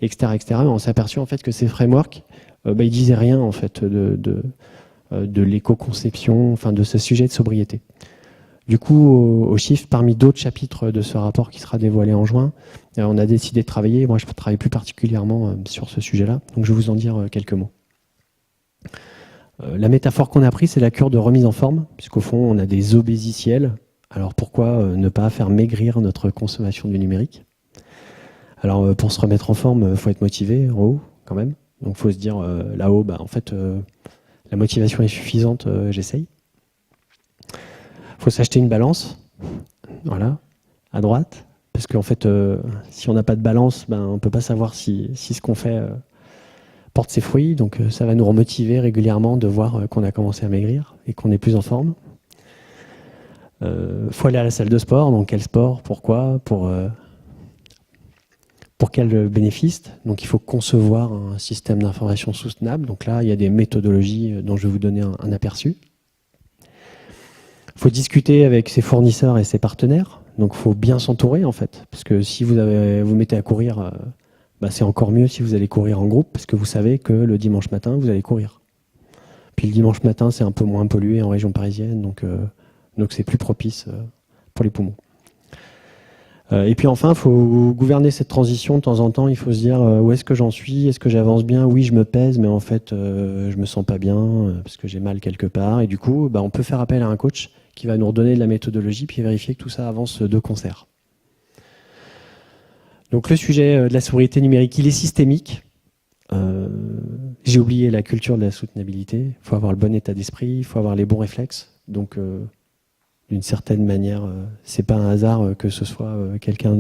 etc., etc. Mais on s'est aperçu en fait que ces frameworks, ils disaient rien en fait de l'éco-conception, enfin de ce sujet de sobriété. Du coup, au Shift, parmi d'autres chapitres de ce rapport qui sera dévoilé en juin, on a décidé de travailler. Moi, je travaille plus particulièrement sur ce sujet-là, donc je vais vous en dire quelques mots. La métaphore qu'on a prise, c'est la cure de remise en forme, puisqu'au fond, on a des obésiciels. Alors pourquoi ne pas faire maigrir notre consommation du numérique? Alors pour se remettre en forme, il faut être motivé en haut, quand même. Donc il faut se dire, là-haut, en fait, la motivation est suffisante, j'essaye. Il faut s'acheter une balance, voilà, à droite, parce qu'en fait, si on n'a pas de balance, on ne peut pas savoir si ce qu'on fait porte ses fruits, donc ça va nous remotiver régulièrement de voir qu'on a commencé à maigrir et qu'on est plus en forme. Faut aller à la salle de sport, donc quel sport, pourquoi, pour quel bénéfice? Donc il faut concevoir un système d'information soutenable, donc là il y a des méthodologies dont je vais vous donner un aperçu. Il faut discuter avec ses fournisseurs et ses partenaires, donc il faut bien s'entourer en fait, parce que si vous mettez à courir, c'est encore mieux si vous allez courir en groupe, parce que vous savez que le dimanche matin, vous allez courir. Puis le dimanche matin, c'est un peu moins pollué en région parisienne, donc c'est plus propice pour les poumons. Et puis enfin, il faut gouverner cette transition de temps en temps. Il faut se dire où est-ce que j'en suis, est-ce que j'avance bien? Oui, je me pèse, mais en fait, je me sens pas bien parce que j'ai mal quelque part. Et du coup, on peut faire appel à un coach qui va nous redonner de la méthodologie puis vérifier que tout ça avance de concert. Donc le sujet de la sobriété numérique, il est systémique. J'ai oublié la culture de la soutenabilité. Il faut avoir le bon état d'esprit, il faut avoir les bons réflexes. Donc d'une certaine manière, c'est pas un hasard que ce soit quelqu'un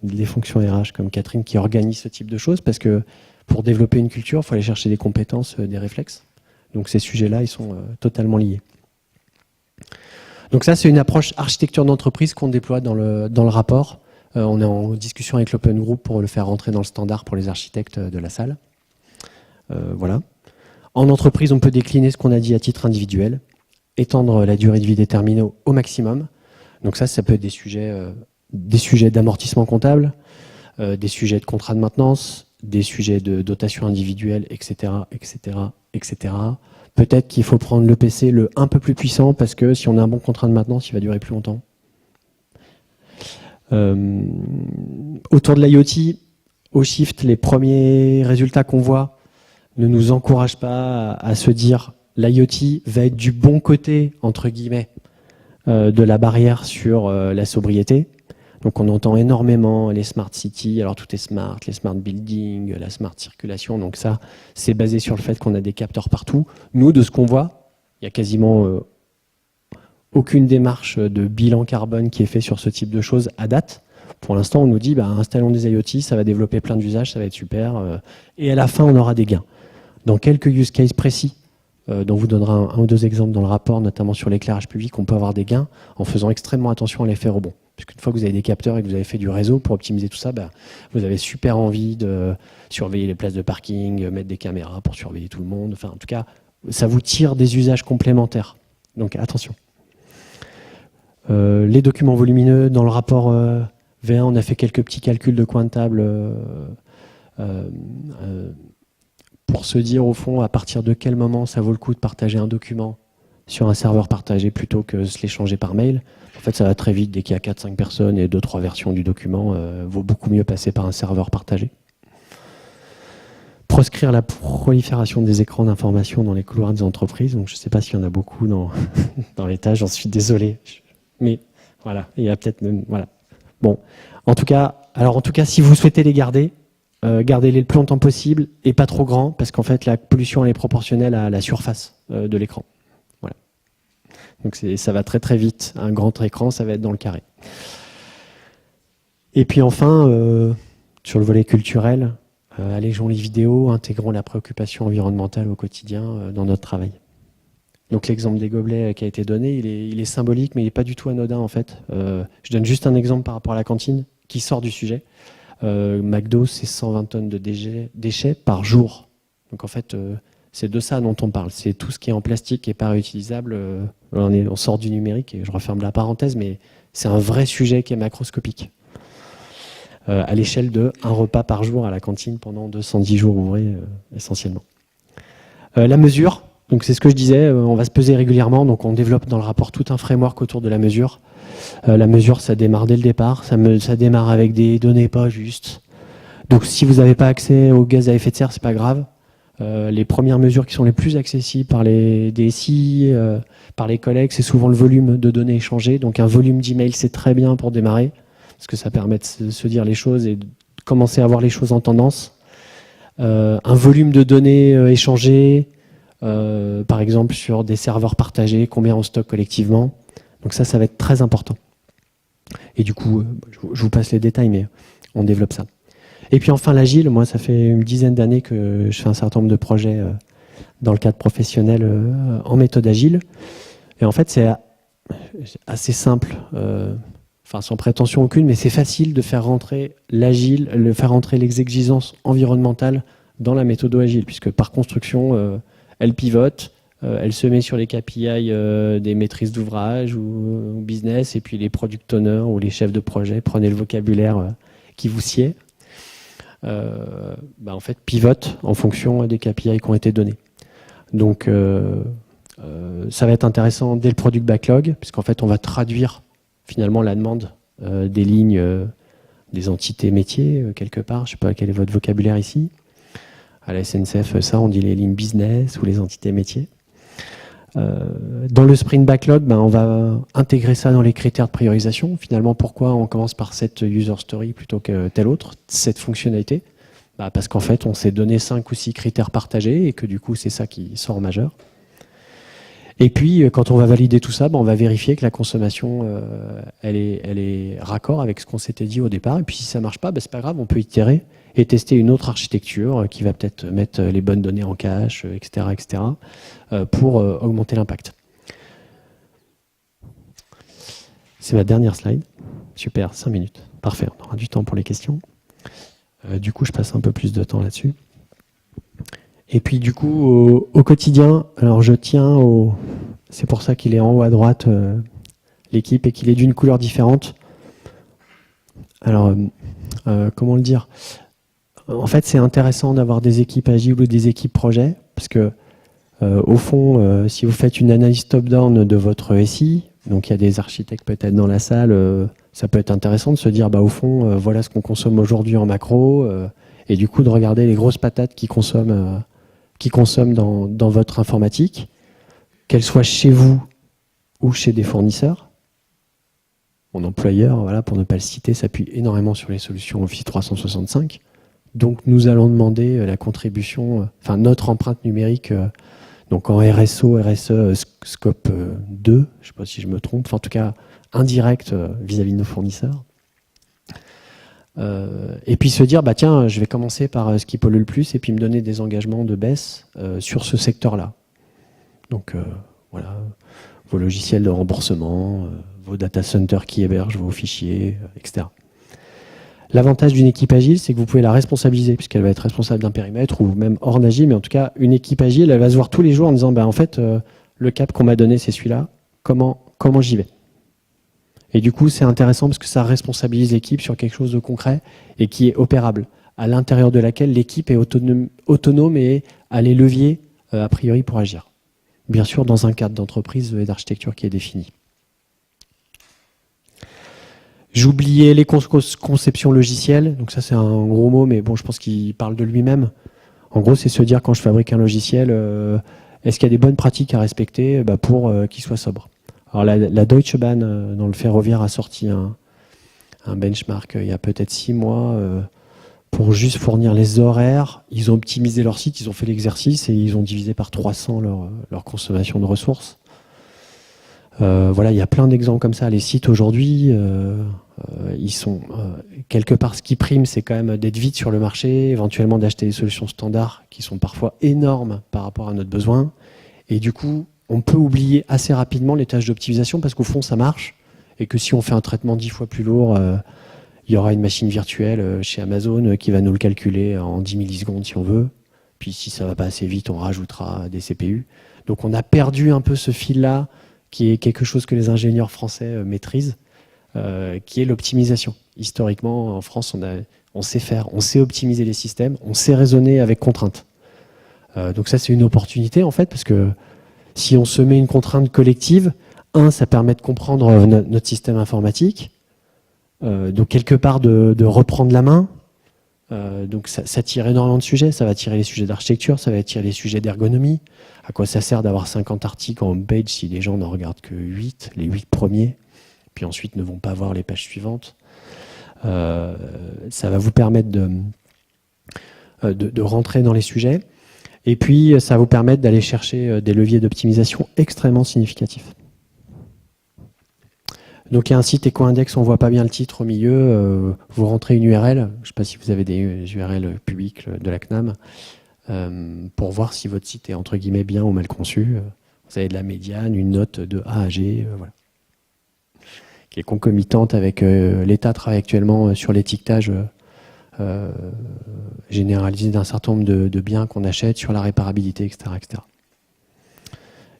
des fonctions RH comme Catherine qui organise ce type de choses, parce que pour développer une culture, il faut aller chercher des compétences, des réflexes. Donc ces sujets-là, ils sont totalement liés. Donc ça, c'est une approche architecture d'entreprise qu'on déploie dans le rapport. On est en discussion avec l'Open Group pour le faire rentrer dans le standard pour les architectes de la salle. Voilà. En entreprise, on peut décliner ce qu'on a dit à titre individuel, étendre la durée de vie déterminée au maximum. Donc ça peut être des sujets d'amortissement comptable, des sujets de contrat de maintenance, des sujets de dotation individuelle, etc., etc., etc. Peut-être qu'il faut prendre le PC un peu plus puissant, parce que si on a un bon contrat de maintenance, il va durer plus longtemps. Autour de l'IoT, au Shift, les premiers résultats qu'on voit ne nous encouragent pas à se dire l'IoT va être du bon côté, entre guillemets, de la barrière sur la sobriété. Donc on entend énormément les smart cities, alors tout est smart, les smart buildings, la smart circulation, donc ça c'est basé sur le fait qu'on a des capteurs partout. Nous, de ce qu'on voit, il y a quasiment aucune démarche de bilan carbone qui est fait sur ce type de choses à date. Pour l'instant, on nous dit installons des IoT, ça va développer plein d'usages, ça va être super, et à la fin on aura des gains. Dans quelques use cases précis, dont vous donnera un ou deux exemples dans le rapport, notamment sur l'éclairage public, on peut avoir des gains en faisant extrêmement attention à l'effet rebond. Puisqu'une fois que vous avez des capteurs et que vous avez fait du réseau pour optimiser tout ça, vous avez super envie de surveiller les places de parking, mettre des caméras pour surveiller tout le monde. Enfin, en tout cas, ça vous tire des usages complémentaires. Donc attention. Les documents volumineux, dans le rapport V1, on a fait quelques petits calculs de coin de table pour se dire au fond à partir de quel moment ça vaut le coup de partager un document sur un serveur partagé plutôt que de se l'échanger par mail. En fait, ça va très vite. Dès qu'il y a 4-5 personnes et 2-3 versions du document, vaut beaucoup mieux passer par un serveur partagé. Proscrire la prolifération des écrans d'information dans les couloirs des entreprises. Donc, je ne sais pas s'il y en a beaucoup dans l'état, j'en suis désolé. Mais voilà, il y a peut-être même... Voilà. Bon, en tout cas, si vous souhaitez les garder, gardez-les le plus longtemps possible et pas trop grands, parce qu'en fait, la pollution elle est proportionnelle à la surface de l'écran. Voilà. Donc ça va très très vite. Un grand écran, ça va être dans le carré. Et puis enfin, sur le volet culturel, allégeons les vidéos, intégrons la préoccupation environnementale au quotidien dans notre travail. Donc l'exemple des gobelets qui a été donné, il est symbolique, mais il n'est pas du tout anodin en fait. Je donne juste un exemple par rapport à la cantine qui sort du sujet. McDo, c'est 120 tonnes de déchets par jour. Donc en fait, c'est de ça dont on parle. C'est tout ce qui est en plastique et pas réutilisable. On sort du numérique et je referme la parenthèse, mais c'est un vrai sujet qui est macroscopique. À l'échelle de un repas par jour à la cantine pendant 210 jours ouvrés essentiellement. La mesure, donc c'est ce que je disais, on va se peser régulièrement, donc on développe dans le rapport tout un framework autour de la mesure. La mesure, ça démarre dès le départ, ça démarre avec des données pas justes. Donc si vous n'avez pas accès aux gaz à effet de serre, c'est pas grave. Les premières mesures qui sont les plus accessibles par les DSI, par les collègues, c'est souvent le volume de données échangées. Donc un volume d'email, c'est très bien pour démarrer, parce que ça permet de se dire les choses et de commencer à voir les choses en tendance. Un volume de données échangées, par exemple sur des serveurs partagés, combien on stocke collectivement. Donc ça va être très important. Et du coup, je vous passe les détails, mais on développe ça. Et puis enfin, l'agile, moi, ça fait une dizaine d'années que je fais un certain nombre de projets dans le cadre professionnel en méthode agile. Et en fait, c'est assez simple, sans prétention aucune, mais c'est facile de faire rentrer l'agile, de faire rentrer les exigences environnementales dans la méthode agile, puisque par construction, elle pivote. Elle se met sur les KPI des maîtrises d'ouvrage ou business, et puis les product owners ou les chefs de projet, prenez le vocabulaire qui vous sied, en fait, pivote en fonction des KPI qui ont été donnés. Donc, ça va être intéressant dès le product backlog, puisqu'en fait, on va traduire finalement la demande des lignes des entités métiers, quelque part. Je ne sais pas quel est votre vocabulaire ici. À la SNCF, ça, on dit les lignes business ou les entités métiers. Dans le sprint backlog, on va intégrer ça dans les critères de priorisation. Finalement, pourquoi on commence par cette user story plutôt que telle autre, cette fonctionnalité? Parce qu'en fait, on s'est donné 5 ou 6 critères partagés et que du coup, c'est ça qui sort en majeur. Et puis, quand on va valider tout ça, on va vérifier que la consommation, elle est raccord avec ce qu'on s'était dit au départ. Et puis, si ça ne marche pas, c'est pas grave, on peut itérer et tester une autre architecture qui va peut-être mettre les bonnes données en cache, etc., pour augmenter l'impact. C'est ma dernière slide. Super, 5 minutes. Parfait, on aura du temps pour les questions. Du coup, je passe un peu plus de temps là-dessus. Et puis, du coup, au quotidien, alors je tiens au... C'est pour ça qu'il est en haut à droite, l'équipe, et qu'il est d'une couleur différente. Alors, comment le dire ? En fait, c'est intéressant d'avoir des équipes agiles ou des équipes projets, parce que, au fond, si vous faites une analyse top-down de votre SI, donc il y a des architectes peut-être dans la salle, ça peut être intéressant de se dire, au fond, voilà ce qu'on consomme aujourd'hui en macro, et du coup de regarder les grosses patates qui consomment dans votre informatique, qu'elles soient chez vous ou chez des fournisseurs. Mon employeur, voilà, pour ne pas le citer, s'appuie énormément sur les solutions Office 365. Donc nous allons demander la contribution, notre empreinte numérique, donc en RSO, RSE, scope 2, je ne sais pas si je me trompe, en tout cas indirect vis-à-vis de nos fournisseurs. Et puis se dire, tiens, je vais commencer par ce qui pollue le plus et puis me donner des engagements de baisse sur ce secteur-là. Donc Voilà, vos logiciels de remboursement, vos data centers qui hébergent vos fichiers, etc. L'avantage d'une équipe agile, c'est que vous pouvez la responsabiliser, puisqu'elle va être responsable d'un périmètre ou même hors d'agile, mais en tout cas, une équipe agile, elle va se voir tous les jours en disant, en fait, le cap qu'on m'a donné, c'est celui-là, comment j'y vais? Et du coup, c'est intéressant parce que ça responsabilise l'équipe sur quelque chose de concret et qui est opérable, à l'intérieur de laquelle l'équipe est autonome et a les leviers, a priori, pour agir. Bien sûr, dans un cadre d'entreprise et d'architecture qui est défini. J'oubliais les conceptions logicielles. Donc ça, c'est un gros mot, mais bon, je pense qu'il parle de lui-même. En gros, c'est se dire, quand je fabrique un logiciel, est-ce qu'il y a des bonnes pratiques à respecter pour qu'il soit sobre? Alors la Deutsche Bahn, dans le ferroviaire, a sorti un benchmark il y a peut-être 6 mois pour juste fournir les horaires. Ils ont optimisé leur site, ils ont fait l'exercice et ils ont divisé par 300 leur consommation de ressources. Voilà, il y a plein d'exemples comme ça. Les sites aujourd'hui, ils sont quelque part, ce qui prime, c'est quand même d'être vite sur le marché, éventuellement d'acheter des solutions standards qui sont parfois énormes par rapport à notre besoin. Et du coup, on peut oublier assez rapidement les tâches d'optimisation parce qu'au fond, ça marche. Et que si on fait un traitement 10 fois plus lourd, il y aura une machine virtuelle chez Amazon qui va nous le calculer en 10 millisecondes si on veut. Puis si ça va pas assez vite, on rajoutera des CPU. Donc on a perdu un peu ce fil-là, qui est quelque chose que les ingénieurs français maîtrisent, qui est l'optimisation. Historiquement, en France, on sait faire, on sait optimiser les systèmes, on sait raisonner avec contraintes. Donc ça, c'est une opportunité, en fait, parce que si on se met une contrainte collective, ça permet de comprendre notre système informatique, donc quelque part de reprendre la main. Donc ça tire énormément de sujets, ça va tirer les sujets d'architecture, ça va tirer les sujets d'ergonomie. À quoi ça sert d'avoir 50 articles en homepage si les gens n'en regardent que 8, les 8 premiers, puis ensuite ne vont pas voir les pages suivantes. Ça va vous permettre de rentrer dans les sujets. Et puis, ça va vous permettre d'aller chercher des leviers d'optimisation extrêmement significatifs. Donc, il y a un site EcoIndex, on ne voit pas bien le titre au milieu. Vous rentrez une URL, je ne sais pas si vous avez des URL publiques de la CNAM, pour voir si votre site est entre guillemets bien ou mal conçu. Vous avez de la médiane, une note de A à G, voilà, qui est concomitante avec l'État travaille actuellement sur l'étiquetage généralisé d'un certain nombre de biens qu'on achète, sur la réparabilité, etc., etc.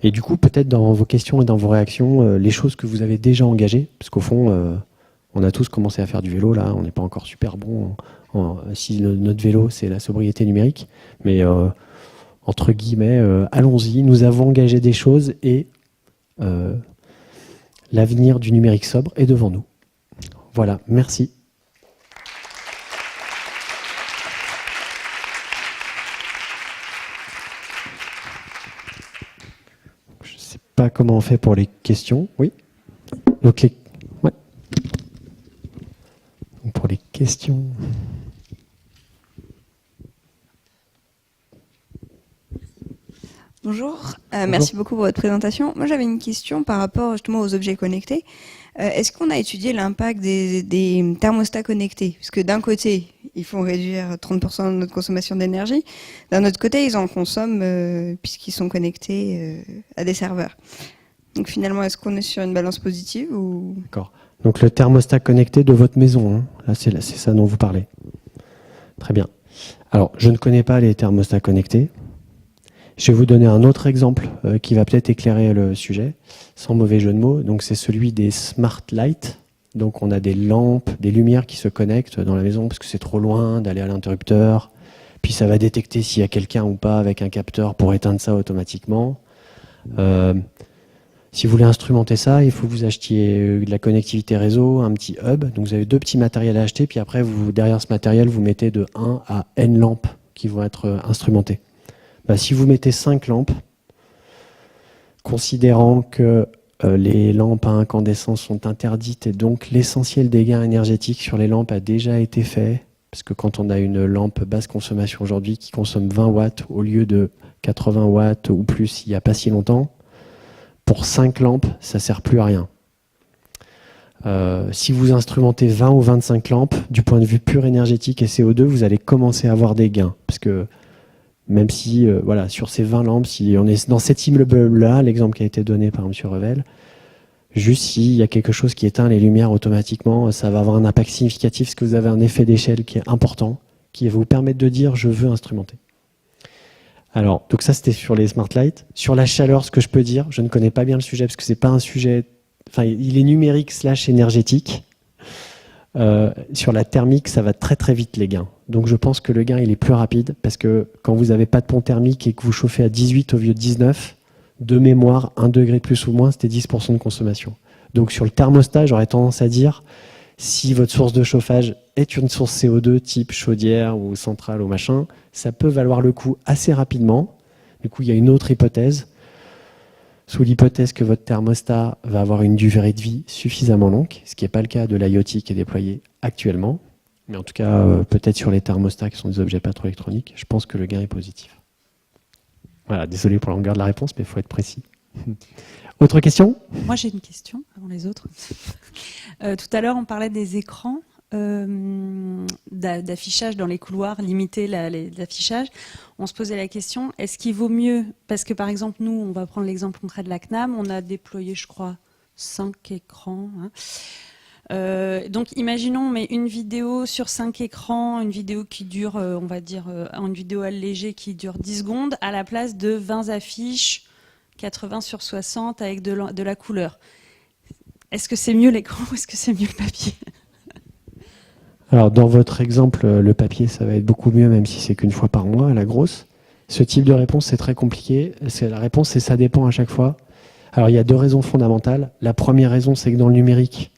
Et du coup, peut-être dans vos questions et dans vos réactions, les choses que vous avez déjà engagées, parce qu'au fond, on a tous commencé à faire du vélo, là, on n'est pas encore super bon si notre vélo, c'est la sobriété numérique, mais entre guillemets, allons-y, nous avons engagé des choses et l'avenir du numérique sobre est devant nous. Voilà, merci. Je ne sais pas comment on fait pour les questions. Oui. Donc ouais. Donc pour les questions. Bonjour, merci beaucoup pour votre présentation. Moi, j'avais une question par rapport justement aux objets connectés. Est-ce qu'on a étudié l'impact des thermostats connectés? Parce que d'un côté, ils font réduire 30% de notre consommation d'énergie. D'un autre côté, ils en consomment puisqu'ils sont connectés à des serveurs. Donc finalement, est-ce qu'on est sur une balance positive ou... D'accord. Donc le thermostat connecté de votre maison, hein. Là, c'est ça dont vous parlez. Très bien. Alors, je ne connais pas les thermostats connectés. Je vais vous donner un autre exemple qui va peut-être éclairer le sujet, sans mauvais jeu de mots. Donc c'est celui des smart lights. Donc on a des lampes, des lumières qui se connectent dans la maison parce que c'est trop loin d'aller à l'interrupteur. Puis ça va détecter s'il y a quelqu'un ou pas avec un capteur pour éteindre ça automatiquement. Si vous voulez instrumenter ça, il faut que vous achetiez de la connectivité réseau, un petit hub. Donc vous avez 2 petits matériels à acheter. Puis après, derrière ce matériel, vous mettez de 1 à N lampes qui vont être instrumentées. Si vous mettez 5 lampes, considérant que les lampes à incandescence sont interdites et donc l'essentiel des gains énergétiques sur les lampes a déjà été fait, parce que quand on a une lampe basse consommation aujourd'hui qui consomme 20 watts au lieu de 80 watts ou plus il n'y a pas si longtemps, pour 5 lampes, ça ne sert plus à rien. Si vous instrumentez 20 ou 25 lampes, du point de vue pur énergétique et CO2, vous allez commencer à avoir des gains, parce que Même si, voilà, sur ces 20 lampes, si on est dans cet immeuble-là, l'exemple qui a été donné par M. Revel, juste s'il y a quelque chose qui éteint les lumières automatiquement, ça va avoir un impact significatif, parce que vous avez un effet d'échelle qui est important, qui va vous permettre de dire « je veux instrumenter ». Alors, donc ça, c'était sur les smart lights. Sur la chaleur, ce que je peux dire, je ne connais pas bien le sujet, parce que c'est pas un sujet... Enfin, il est numérique / énergétique. Sur la thermique, ça va très très vite, les gains. Donc je pense que le gain, il est plus rapide, parce que quand vous n'avez pas de pont thermique et que vous chauffez à 18 au lieu de 19, de mémoire, 1 degré de plus ou moins, c'était 10% de consommation. Donc sur le thermostat, j'aurais tendance à dire, si votre source de chauffage est une source CO2 type chaudière ou centrale ou machin, ça peut valoir le coup assez rapidement. Du coup, il y a une autre hypothèse. Sous l'hypothèse que votre thermostat va avoir une durée de vie suffisamment longue, ce qui n'est pas le cas de l'IoT qui est déployé actuellement, mais en tout cas, peut-être sur les thermostats qui sont des objets pas trop électroniques, je pense que le gain est positif. Voilà, désolé pour la longueur de la réponse, mais il faut être précis. Autre question ? Moi, j'ai une question avant les autres. Tout à l'heure, on parlait des écrans d'affichage dans les couloirs, limiter l'affichage. On se posait la question, est-ce qu'il vaut mieux, parce que par exemple, nous, on va prendre l'exemple concret de la CNAM, on a déployé, je crois, 5 écrans. Donc, imaginons, mais une vidéo sur 5 écrans, une vidéo qui dure, on va dire, une vidéo allégée qui dure 10 secondes, à la place de 20 affiches, 80 sur 60 avec de la couleur. Est-ce que c'est mieux l'écran ou est-ce que c'est mieux le papier ? Alors, dans votre exemple, le papier, ça va être beaucoup mieux, même si c'est qu'une fois par mois, à la grosse. Ce type de réponse, c'est très compliqué. La réponse, c'est ça dépend à chaque fois. Alors, il y a 2 raisons fondamentales. La première raison, c'est que dans le numérique,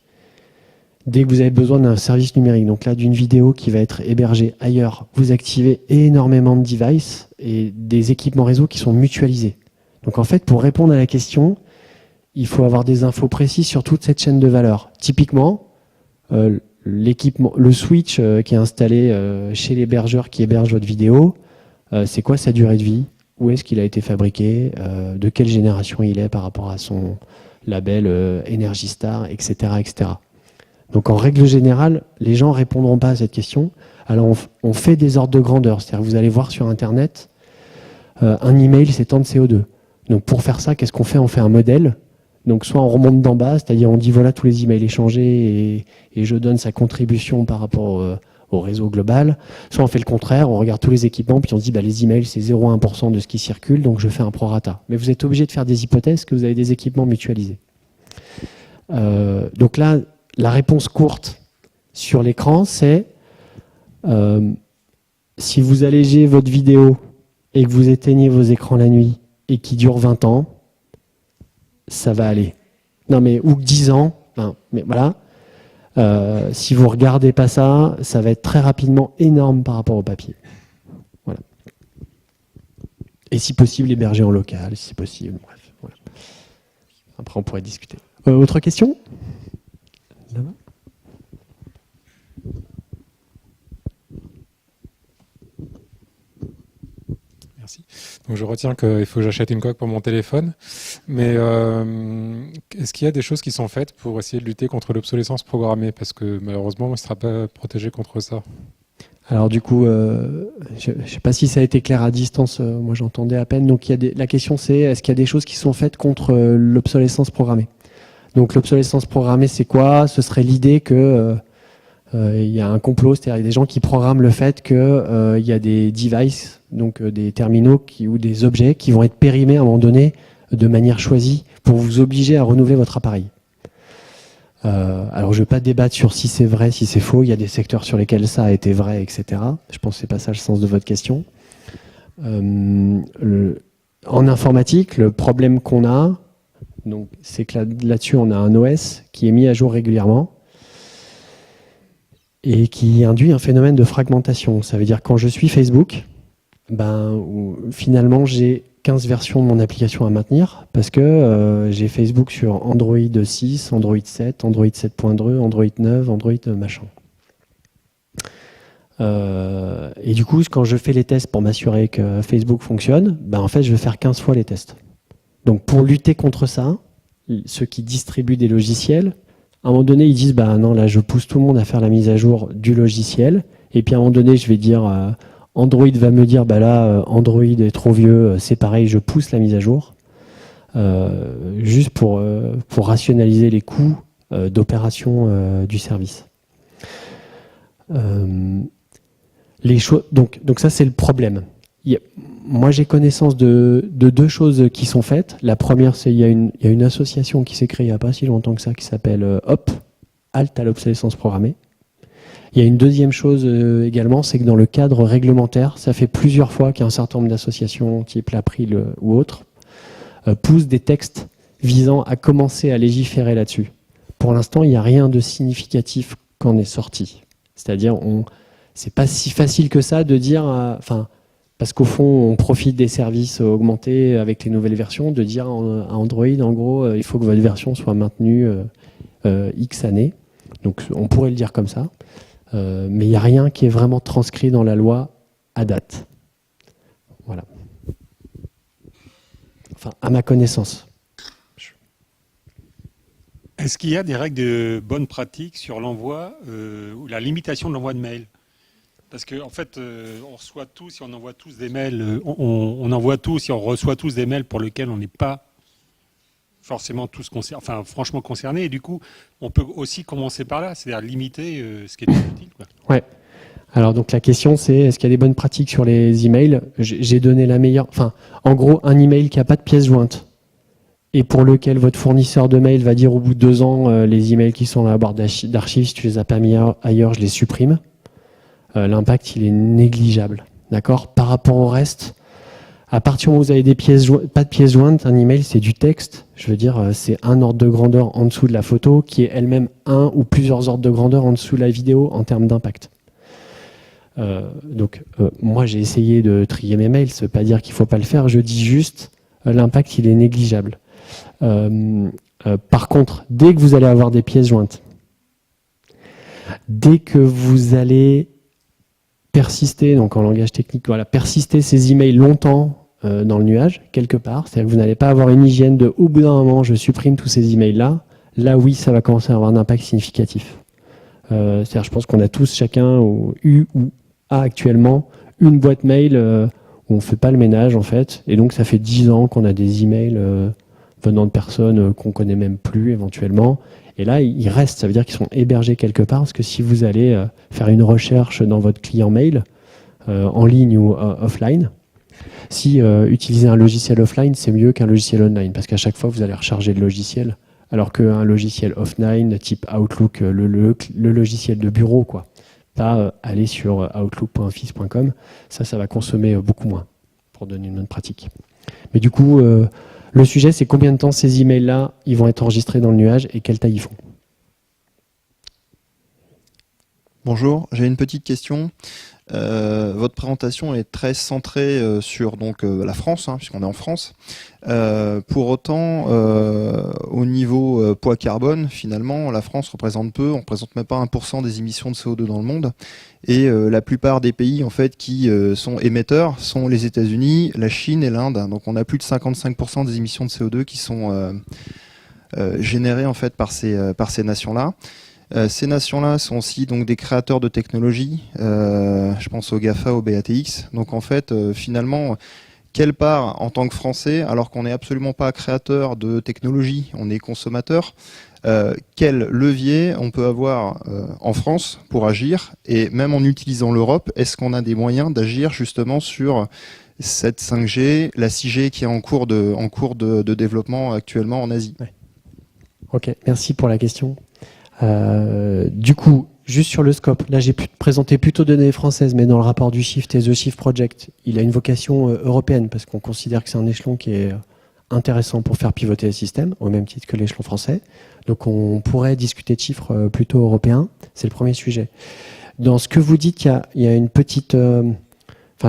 dès que vous avez besoin d'un service numérique, donc là, d'une vidéo qui va être hébergée ailleurs, vous activez énormément de devices et des équipements réseau qui sont mutualisés. Donc, en fait, pour répondre à la question, il faut avoir des infos précises sur toute cette chaîne de valeur. Typiquement, l'équipement, le switch qui est installé chez l'hébergeur qui héberge votre vidéo, c'est quoi sa durée de vie? Où est-ce qu'il a été fabriqué? De quelle génération il est par rapport à son label Energy Star, etc., etc. Donc en règle générale, les gens ne répondront pas à cette question. Alors on fait des ordres de grandeur, c'est-à-dire que vous allez voir sur Internet, un email c'est tant de CO2. Donc pour faire ça, qu'est-ce qu'on fait? On fait un modèle. Donc soit on remonte d'en bas, c'est-à-dire on dit voilà tous les emails échangés et je donne sa contribution par rapport au réseau global. Soit on fait le contraire, on regarde tous les équipements puis on se dit bah, les emails c'est 0,1% de ce qui circule, donc je fais un prorata. Mais vous êtes obligé de faire des hypothèses que vous avez des équipements mutualisés. Donc là, la réponse courte sur l'écran, c'est si vous allégez votre vidéo et que vous éteignez vos écrans la nuit et qui dure 20 ans, ça va aller. Non mais, ou 10 ans, enfin, mais voilà. Si vous regardez pas ça, ça va être très rapidement énorme par rapport au papier. Voilà. Et si possible, héberger en local, si c'est possible, bref. Voilà. Après, on pourrait discuter. Autre question ? Là-bas ? Merci. Donc je retiens qu'il faut que j'achète une coque pour mon téléphone. Mais est-ce qu'il y a des choses qui sont faites pour essayer de lutter contre l'obsolescence programmée? Parce que malheureusement, il ne sera pas protégé contre ça. Alors du coup, je ne sais pas si ça a été clair à distance, moi j'entendais à peine. Donc la question c'est, est-ce qu'il y a des choses qui sont faites contre l'obsolescence programmée? Donc l'obsolescence programmée c'est quoi? Ce serait l'idée que il y a un complot, c'est-à-dire des gens qui programment le fait qu'il y a des devices, donc des terminaux ou des objets qui vont être périmés à un moment donné de manière choisie pour vous obliger à renouveler votre appareil. Alors je ne vais pas débattre sur si c'est vrai, si c'est faux. Il y a des secteurs sur lesquels ça a été vrai, etc. Je pense que c'est pas ça le sens de votre question. En informatique, le problème qu'on a, donc, c'est que là-dessus on a un OS qui est mis à jour régulièrement et qui induit un phénomène de fragmentation. Ça veut dire quand je suis Facebook, finalement j'ai 15 versions de mon application à maintenir parce que j'ai Facebook sur Android 6, Android 7, Android 7.2, Android 9, Android machin. Et du coup, quand je fais les tests pour m'assurer que Facebook fonctionne, en fait, je vais faire 15 fois les tests. Donc pour lutter contre ça, ceux qui distribuent des logiciels, à un moment donné, ils disent non, là, je pousse tout le monde à faire la mise à jour du logiciel. Et puis à un moment donné, je vais dire Android va me dire, bah là, Android est trop vieux, c'est pareil, je pousse la mise à jour. Juste pour rationaliser les coûts d'opération du service. Donc ça, c'est le problème. Moi, j'ai connaissance de deux choses qui sont faites. La première, c'est il y a une association qui s'est créée il n'y a pas si longtemps que ça, qui s'appelle HOP, Halte à l'obsolescence programmée. Il y a une deuxième chose également, c'est que dans le cadre réglementaire, ça fait plusieurs fois qu'un certain nombre d'associations, type l'April ou autres, poussent des textes visant à commencer à légiférer là-dessus. Pour l'instant, il n'y a rien de significatif qu'en est sorti. C'est-à-dire, c'est pas si facile que ça de dire, parce qu'au fond, on profite des services augmentés avec les nouvelles versions, de dire à Android, en gros, il faut que votre version soit maintenue X années. Donc, on pourrait le dire comme ça. Mais il n'y a rien qui est vraiment transcrit dans la loi à date. Voilà. Enfin, à ma connaissance. Est-ce qu'il y a des règles de bonne pratique sur l'envoi ou la limitation de l'envoi de mails? Parce qu'en fait, on reçoit tous, si on envoie tous des mails, on envoie tous, si on reçoit tous des mails pour lesquels on n'est pas forcément tous franchement concernés. Et du coup, on peut aussi commencer par là, c'est-à-dire limiter ce qui est utile. Ouais. Alors donc la question c'est, est-ce qu'il y a des bonnes pratiques sur les emails? J'ai donné la meilleure... en gros, un email qui n'a pas de pièce jointe et pour lequel votre fournisseur de mail va dire au bout de 2 ans, les emails qui sont dans la barre d'archives, si tu les as pas mis ailleurs, je les supprime. L'impact, il est négligeable. D'accord? Par rapport au reste, à partir du moment où vous avez pas de pièce jointe, un email, c'est du texte. Je veux dire, c'est un ordre de grandeur en dessous de la photo, qui est elle-même un ou plusieurs ordres de grandeur en dessous de la vidéo en termes d'impact. Moi, j'ai essayé de trier mes mails. Ça ne veut pas dire qu'il ne faut pas le faire. Je dis juste, l'impact, il est négligeable. Par contre, dès que vous allez avoir des pièces jointes, dès que vous allez persister, donc en langage technique, voilà, persister ces emails longtemps dans le nuage, quelque part, c'est-à-dire que vous n'allez pas avoir une hygiène de au bout d'un moment, je supprime tous ces emails-là. Là, oui, ça va commencer à avoir un impact significatif. C'est-à-dire, je pense qu'on a tous, chacun, eu ou a actuellement une boîte mail où on ne fait pas le ménage, en fait, et donc ça fait 10 ans qu'on a des emails venant de personnes qu'on ne connaît même plus, éventuellement. Et là, ils restent, ça veut dire qu'ils sont hébergés quelque part, parce que si vous allez faire une recherche dans votre client mail, en ligne ou offline, si utiliser un logiciel offline, c'est mieux qu'un logiciel online, parce qu'à chaque fois, vous allez recharger le logiciel, alors qu'un logiciel offline, type Outlook, le logiciel de bureau, quoi, pas aller sur outlook.office.com, ça va consommer beaucoup moins, pour donner une bonne pratique. Mais du coup... le sujet, c'est combien de temps ces emails-là, ils vont être enregistrés dans le nuage et quelle taille ils font. Bonjour, j'ai une petite question. Votre présentation est très centrée sur la France, puisqu'on est en France. Pour autant, au niveau poids carbone, finalement, la France représente peu, on ne représente même pas 1% des émissions de CO2 dans le monde. Et la plupart des pays en fait qui sont émetteurs sont les États-Unis, la Chine et l'Inde. Donc on a plus de 55% des émissions de CO2 qui sont générées en fait par ces nations-là. Ces nations-là sont aussi donc des créateurs de technologies. Je pense au GAFA, au BATX. Donc en fait, finalement, quelle part en tant que Français, alors qu'on n'est absolument pas créateur de technologie, on est consommateur, quel levier on peut avoir en France pour agir? Et même en utilisant l'Europe, est-ce qu'on a des moyens d'agir justement sur cette 5G, la 6G qui est en cours de développement actuellement en Asie? Ouais. Ok, merci pour la question. Du coup, juste sur le scope, là j'ai présenté plutôt des données françaises, mais dans le rapport du Shift et The Shift Project, il a une vocation européenne, parce qu'on considère que c'est un échelon qui est intéressant pour faire pivoter le système, au même titre que l'échelon français. Donc on pourrait discuter de chiffres plutôt européens, c'est le premier sujet. Dans ce que vous dites, il y a une petite...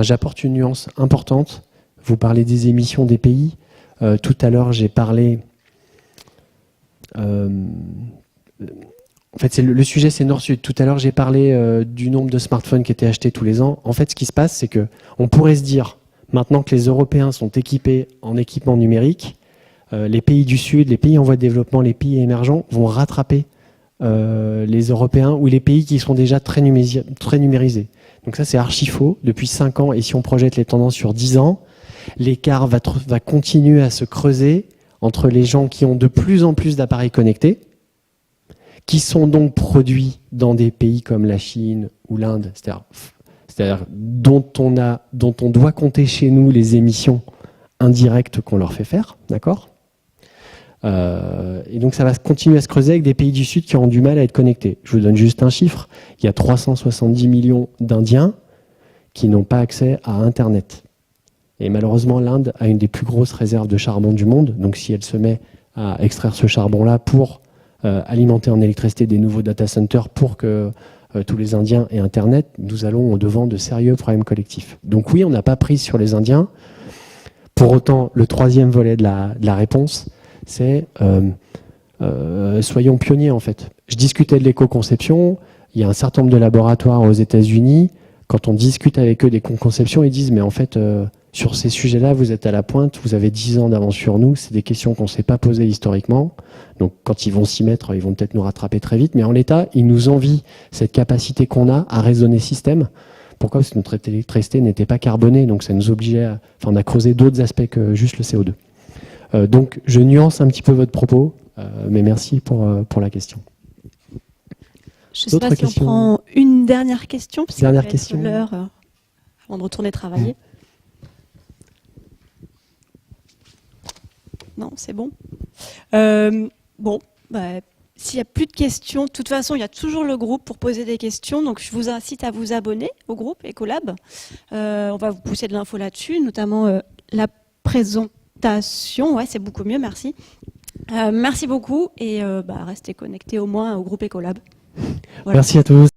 j'apporte une nuance importante. Vous parlez des émissions des pays. Tout à l'heure, j'ai parlé... En fait, le sujet, c'est Nord-Sud. Tout à l'heure, j'ai parlé du nombre de smartphones qui étaient achetés tous les ans. En fait, ce qui se passe, c'est que on pourrait se dire, maintenant que les Européens sont équipés en équipement numérique, les pays du Sud, les pays en voie de développement, les pays émergents vont rattraper les Européens ou les pays qui sont déjà très numérisés. Donc ça, c'est archi faux. Depuis 5 ans, et si on projette les tendances sur 10 ans, l'écart va continuer à se creuser entre les gens qui ont de plus en plus d'appareils connectés, qui sont donc produits dans des pays comme la Chine ou l'Inde, c'est-à-dire dont on doit compter chez nous les émissions indirectes qu'on leur fait faire, d'accord ? Et donc ça va continuer à se creuser avec des pays du Sud qui auront du mal à être connectés. Je vous donne juste un chiffre, il y a 370 millions d'Indiens qui n'ont pas accès à Internet. Et malheureusement, l'Inde a une des plus grosses réserves de charbon du monde, donc si elle se met à extraire ce charbon-là pour alimenter en électricité des nouveaux data centers pour que tous les Indiens aient Internet, nous allons au-devant de sérieux problèmes collectifs. Donc oui, on n'a pas prise sur les Indiens. Pour autant, le troisième volet de la réponse, c'est soyons pionniers en fait. Je discutais de l'éco-conception, il y a un certain nombre de laboratoires aux États-Unis, quand on discute avec eux des conceptions, ils disent mais en fait sur ces sujets-là, vous êtes à la pointe, vous avez 10 ans d'avance sur nous, c'est des questions qu'on ne s'est pas posées historiquement. Donc quand ils vont s'y mettre, ils vont peut-être nous rattraper très vite, mais en l'état, ils nous envient cette capacité qu'on a à raisonner système. Pourquoi ? Parce que notre électricité n'était pas carbonée, donc ça nous obligeait on a creusé d'autres aspects que juste le CO2. Donc je nuance un petit peu votre propos, mais merci pour la question. Je ne sais pas si on prend une dernière question, parce dernière que question. L'heure avant de retourner travailler. Non, c'est bon. S'il n'y a plus de questions, de toute façon, il y a toujours le groupe pour poser des questions. Donc, je vous incite à vous abonner au groupe Ecolab. On va vous pousser de l'info là-dessus, notamment la présentation. Ouais, c'est beaucoup mieux, merci. Merci beaucoup et restez connectés au moins au groupe Ecolab. Voilà. Merci à tous.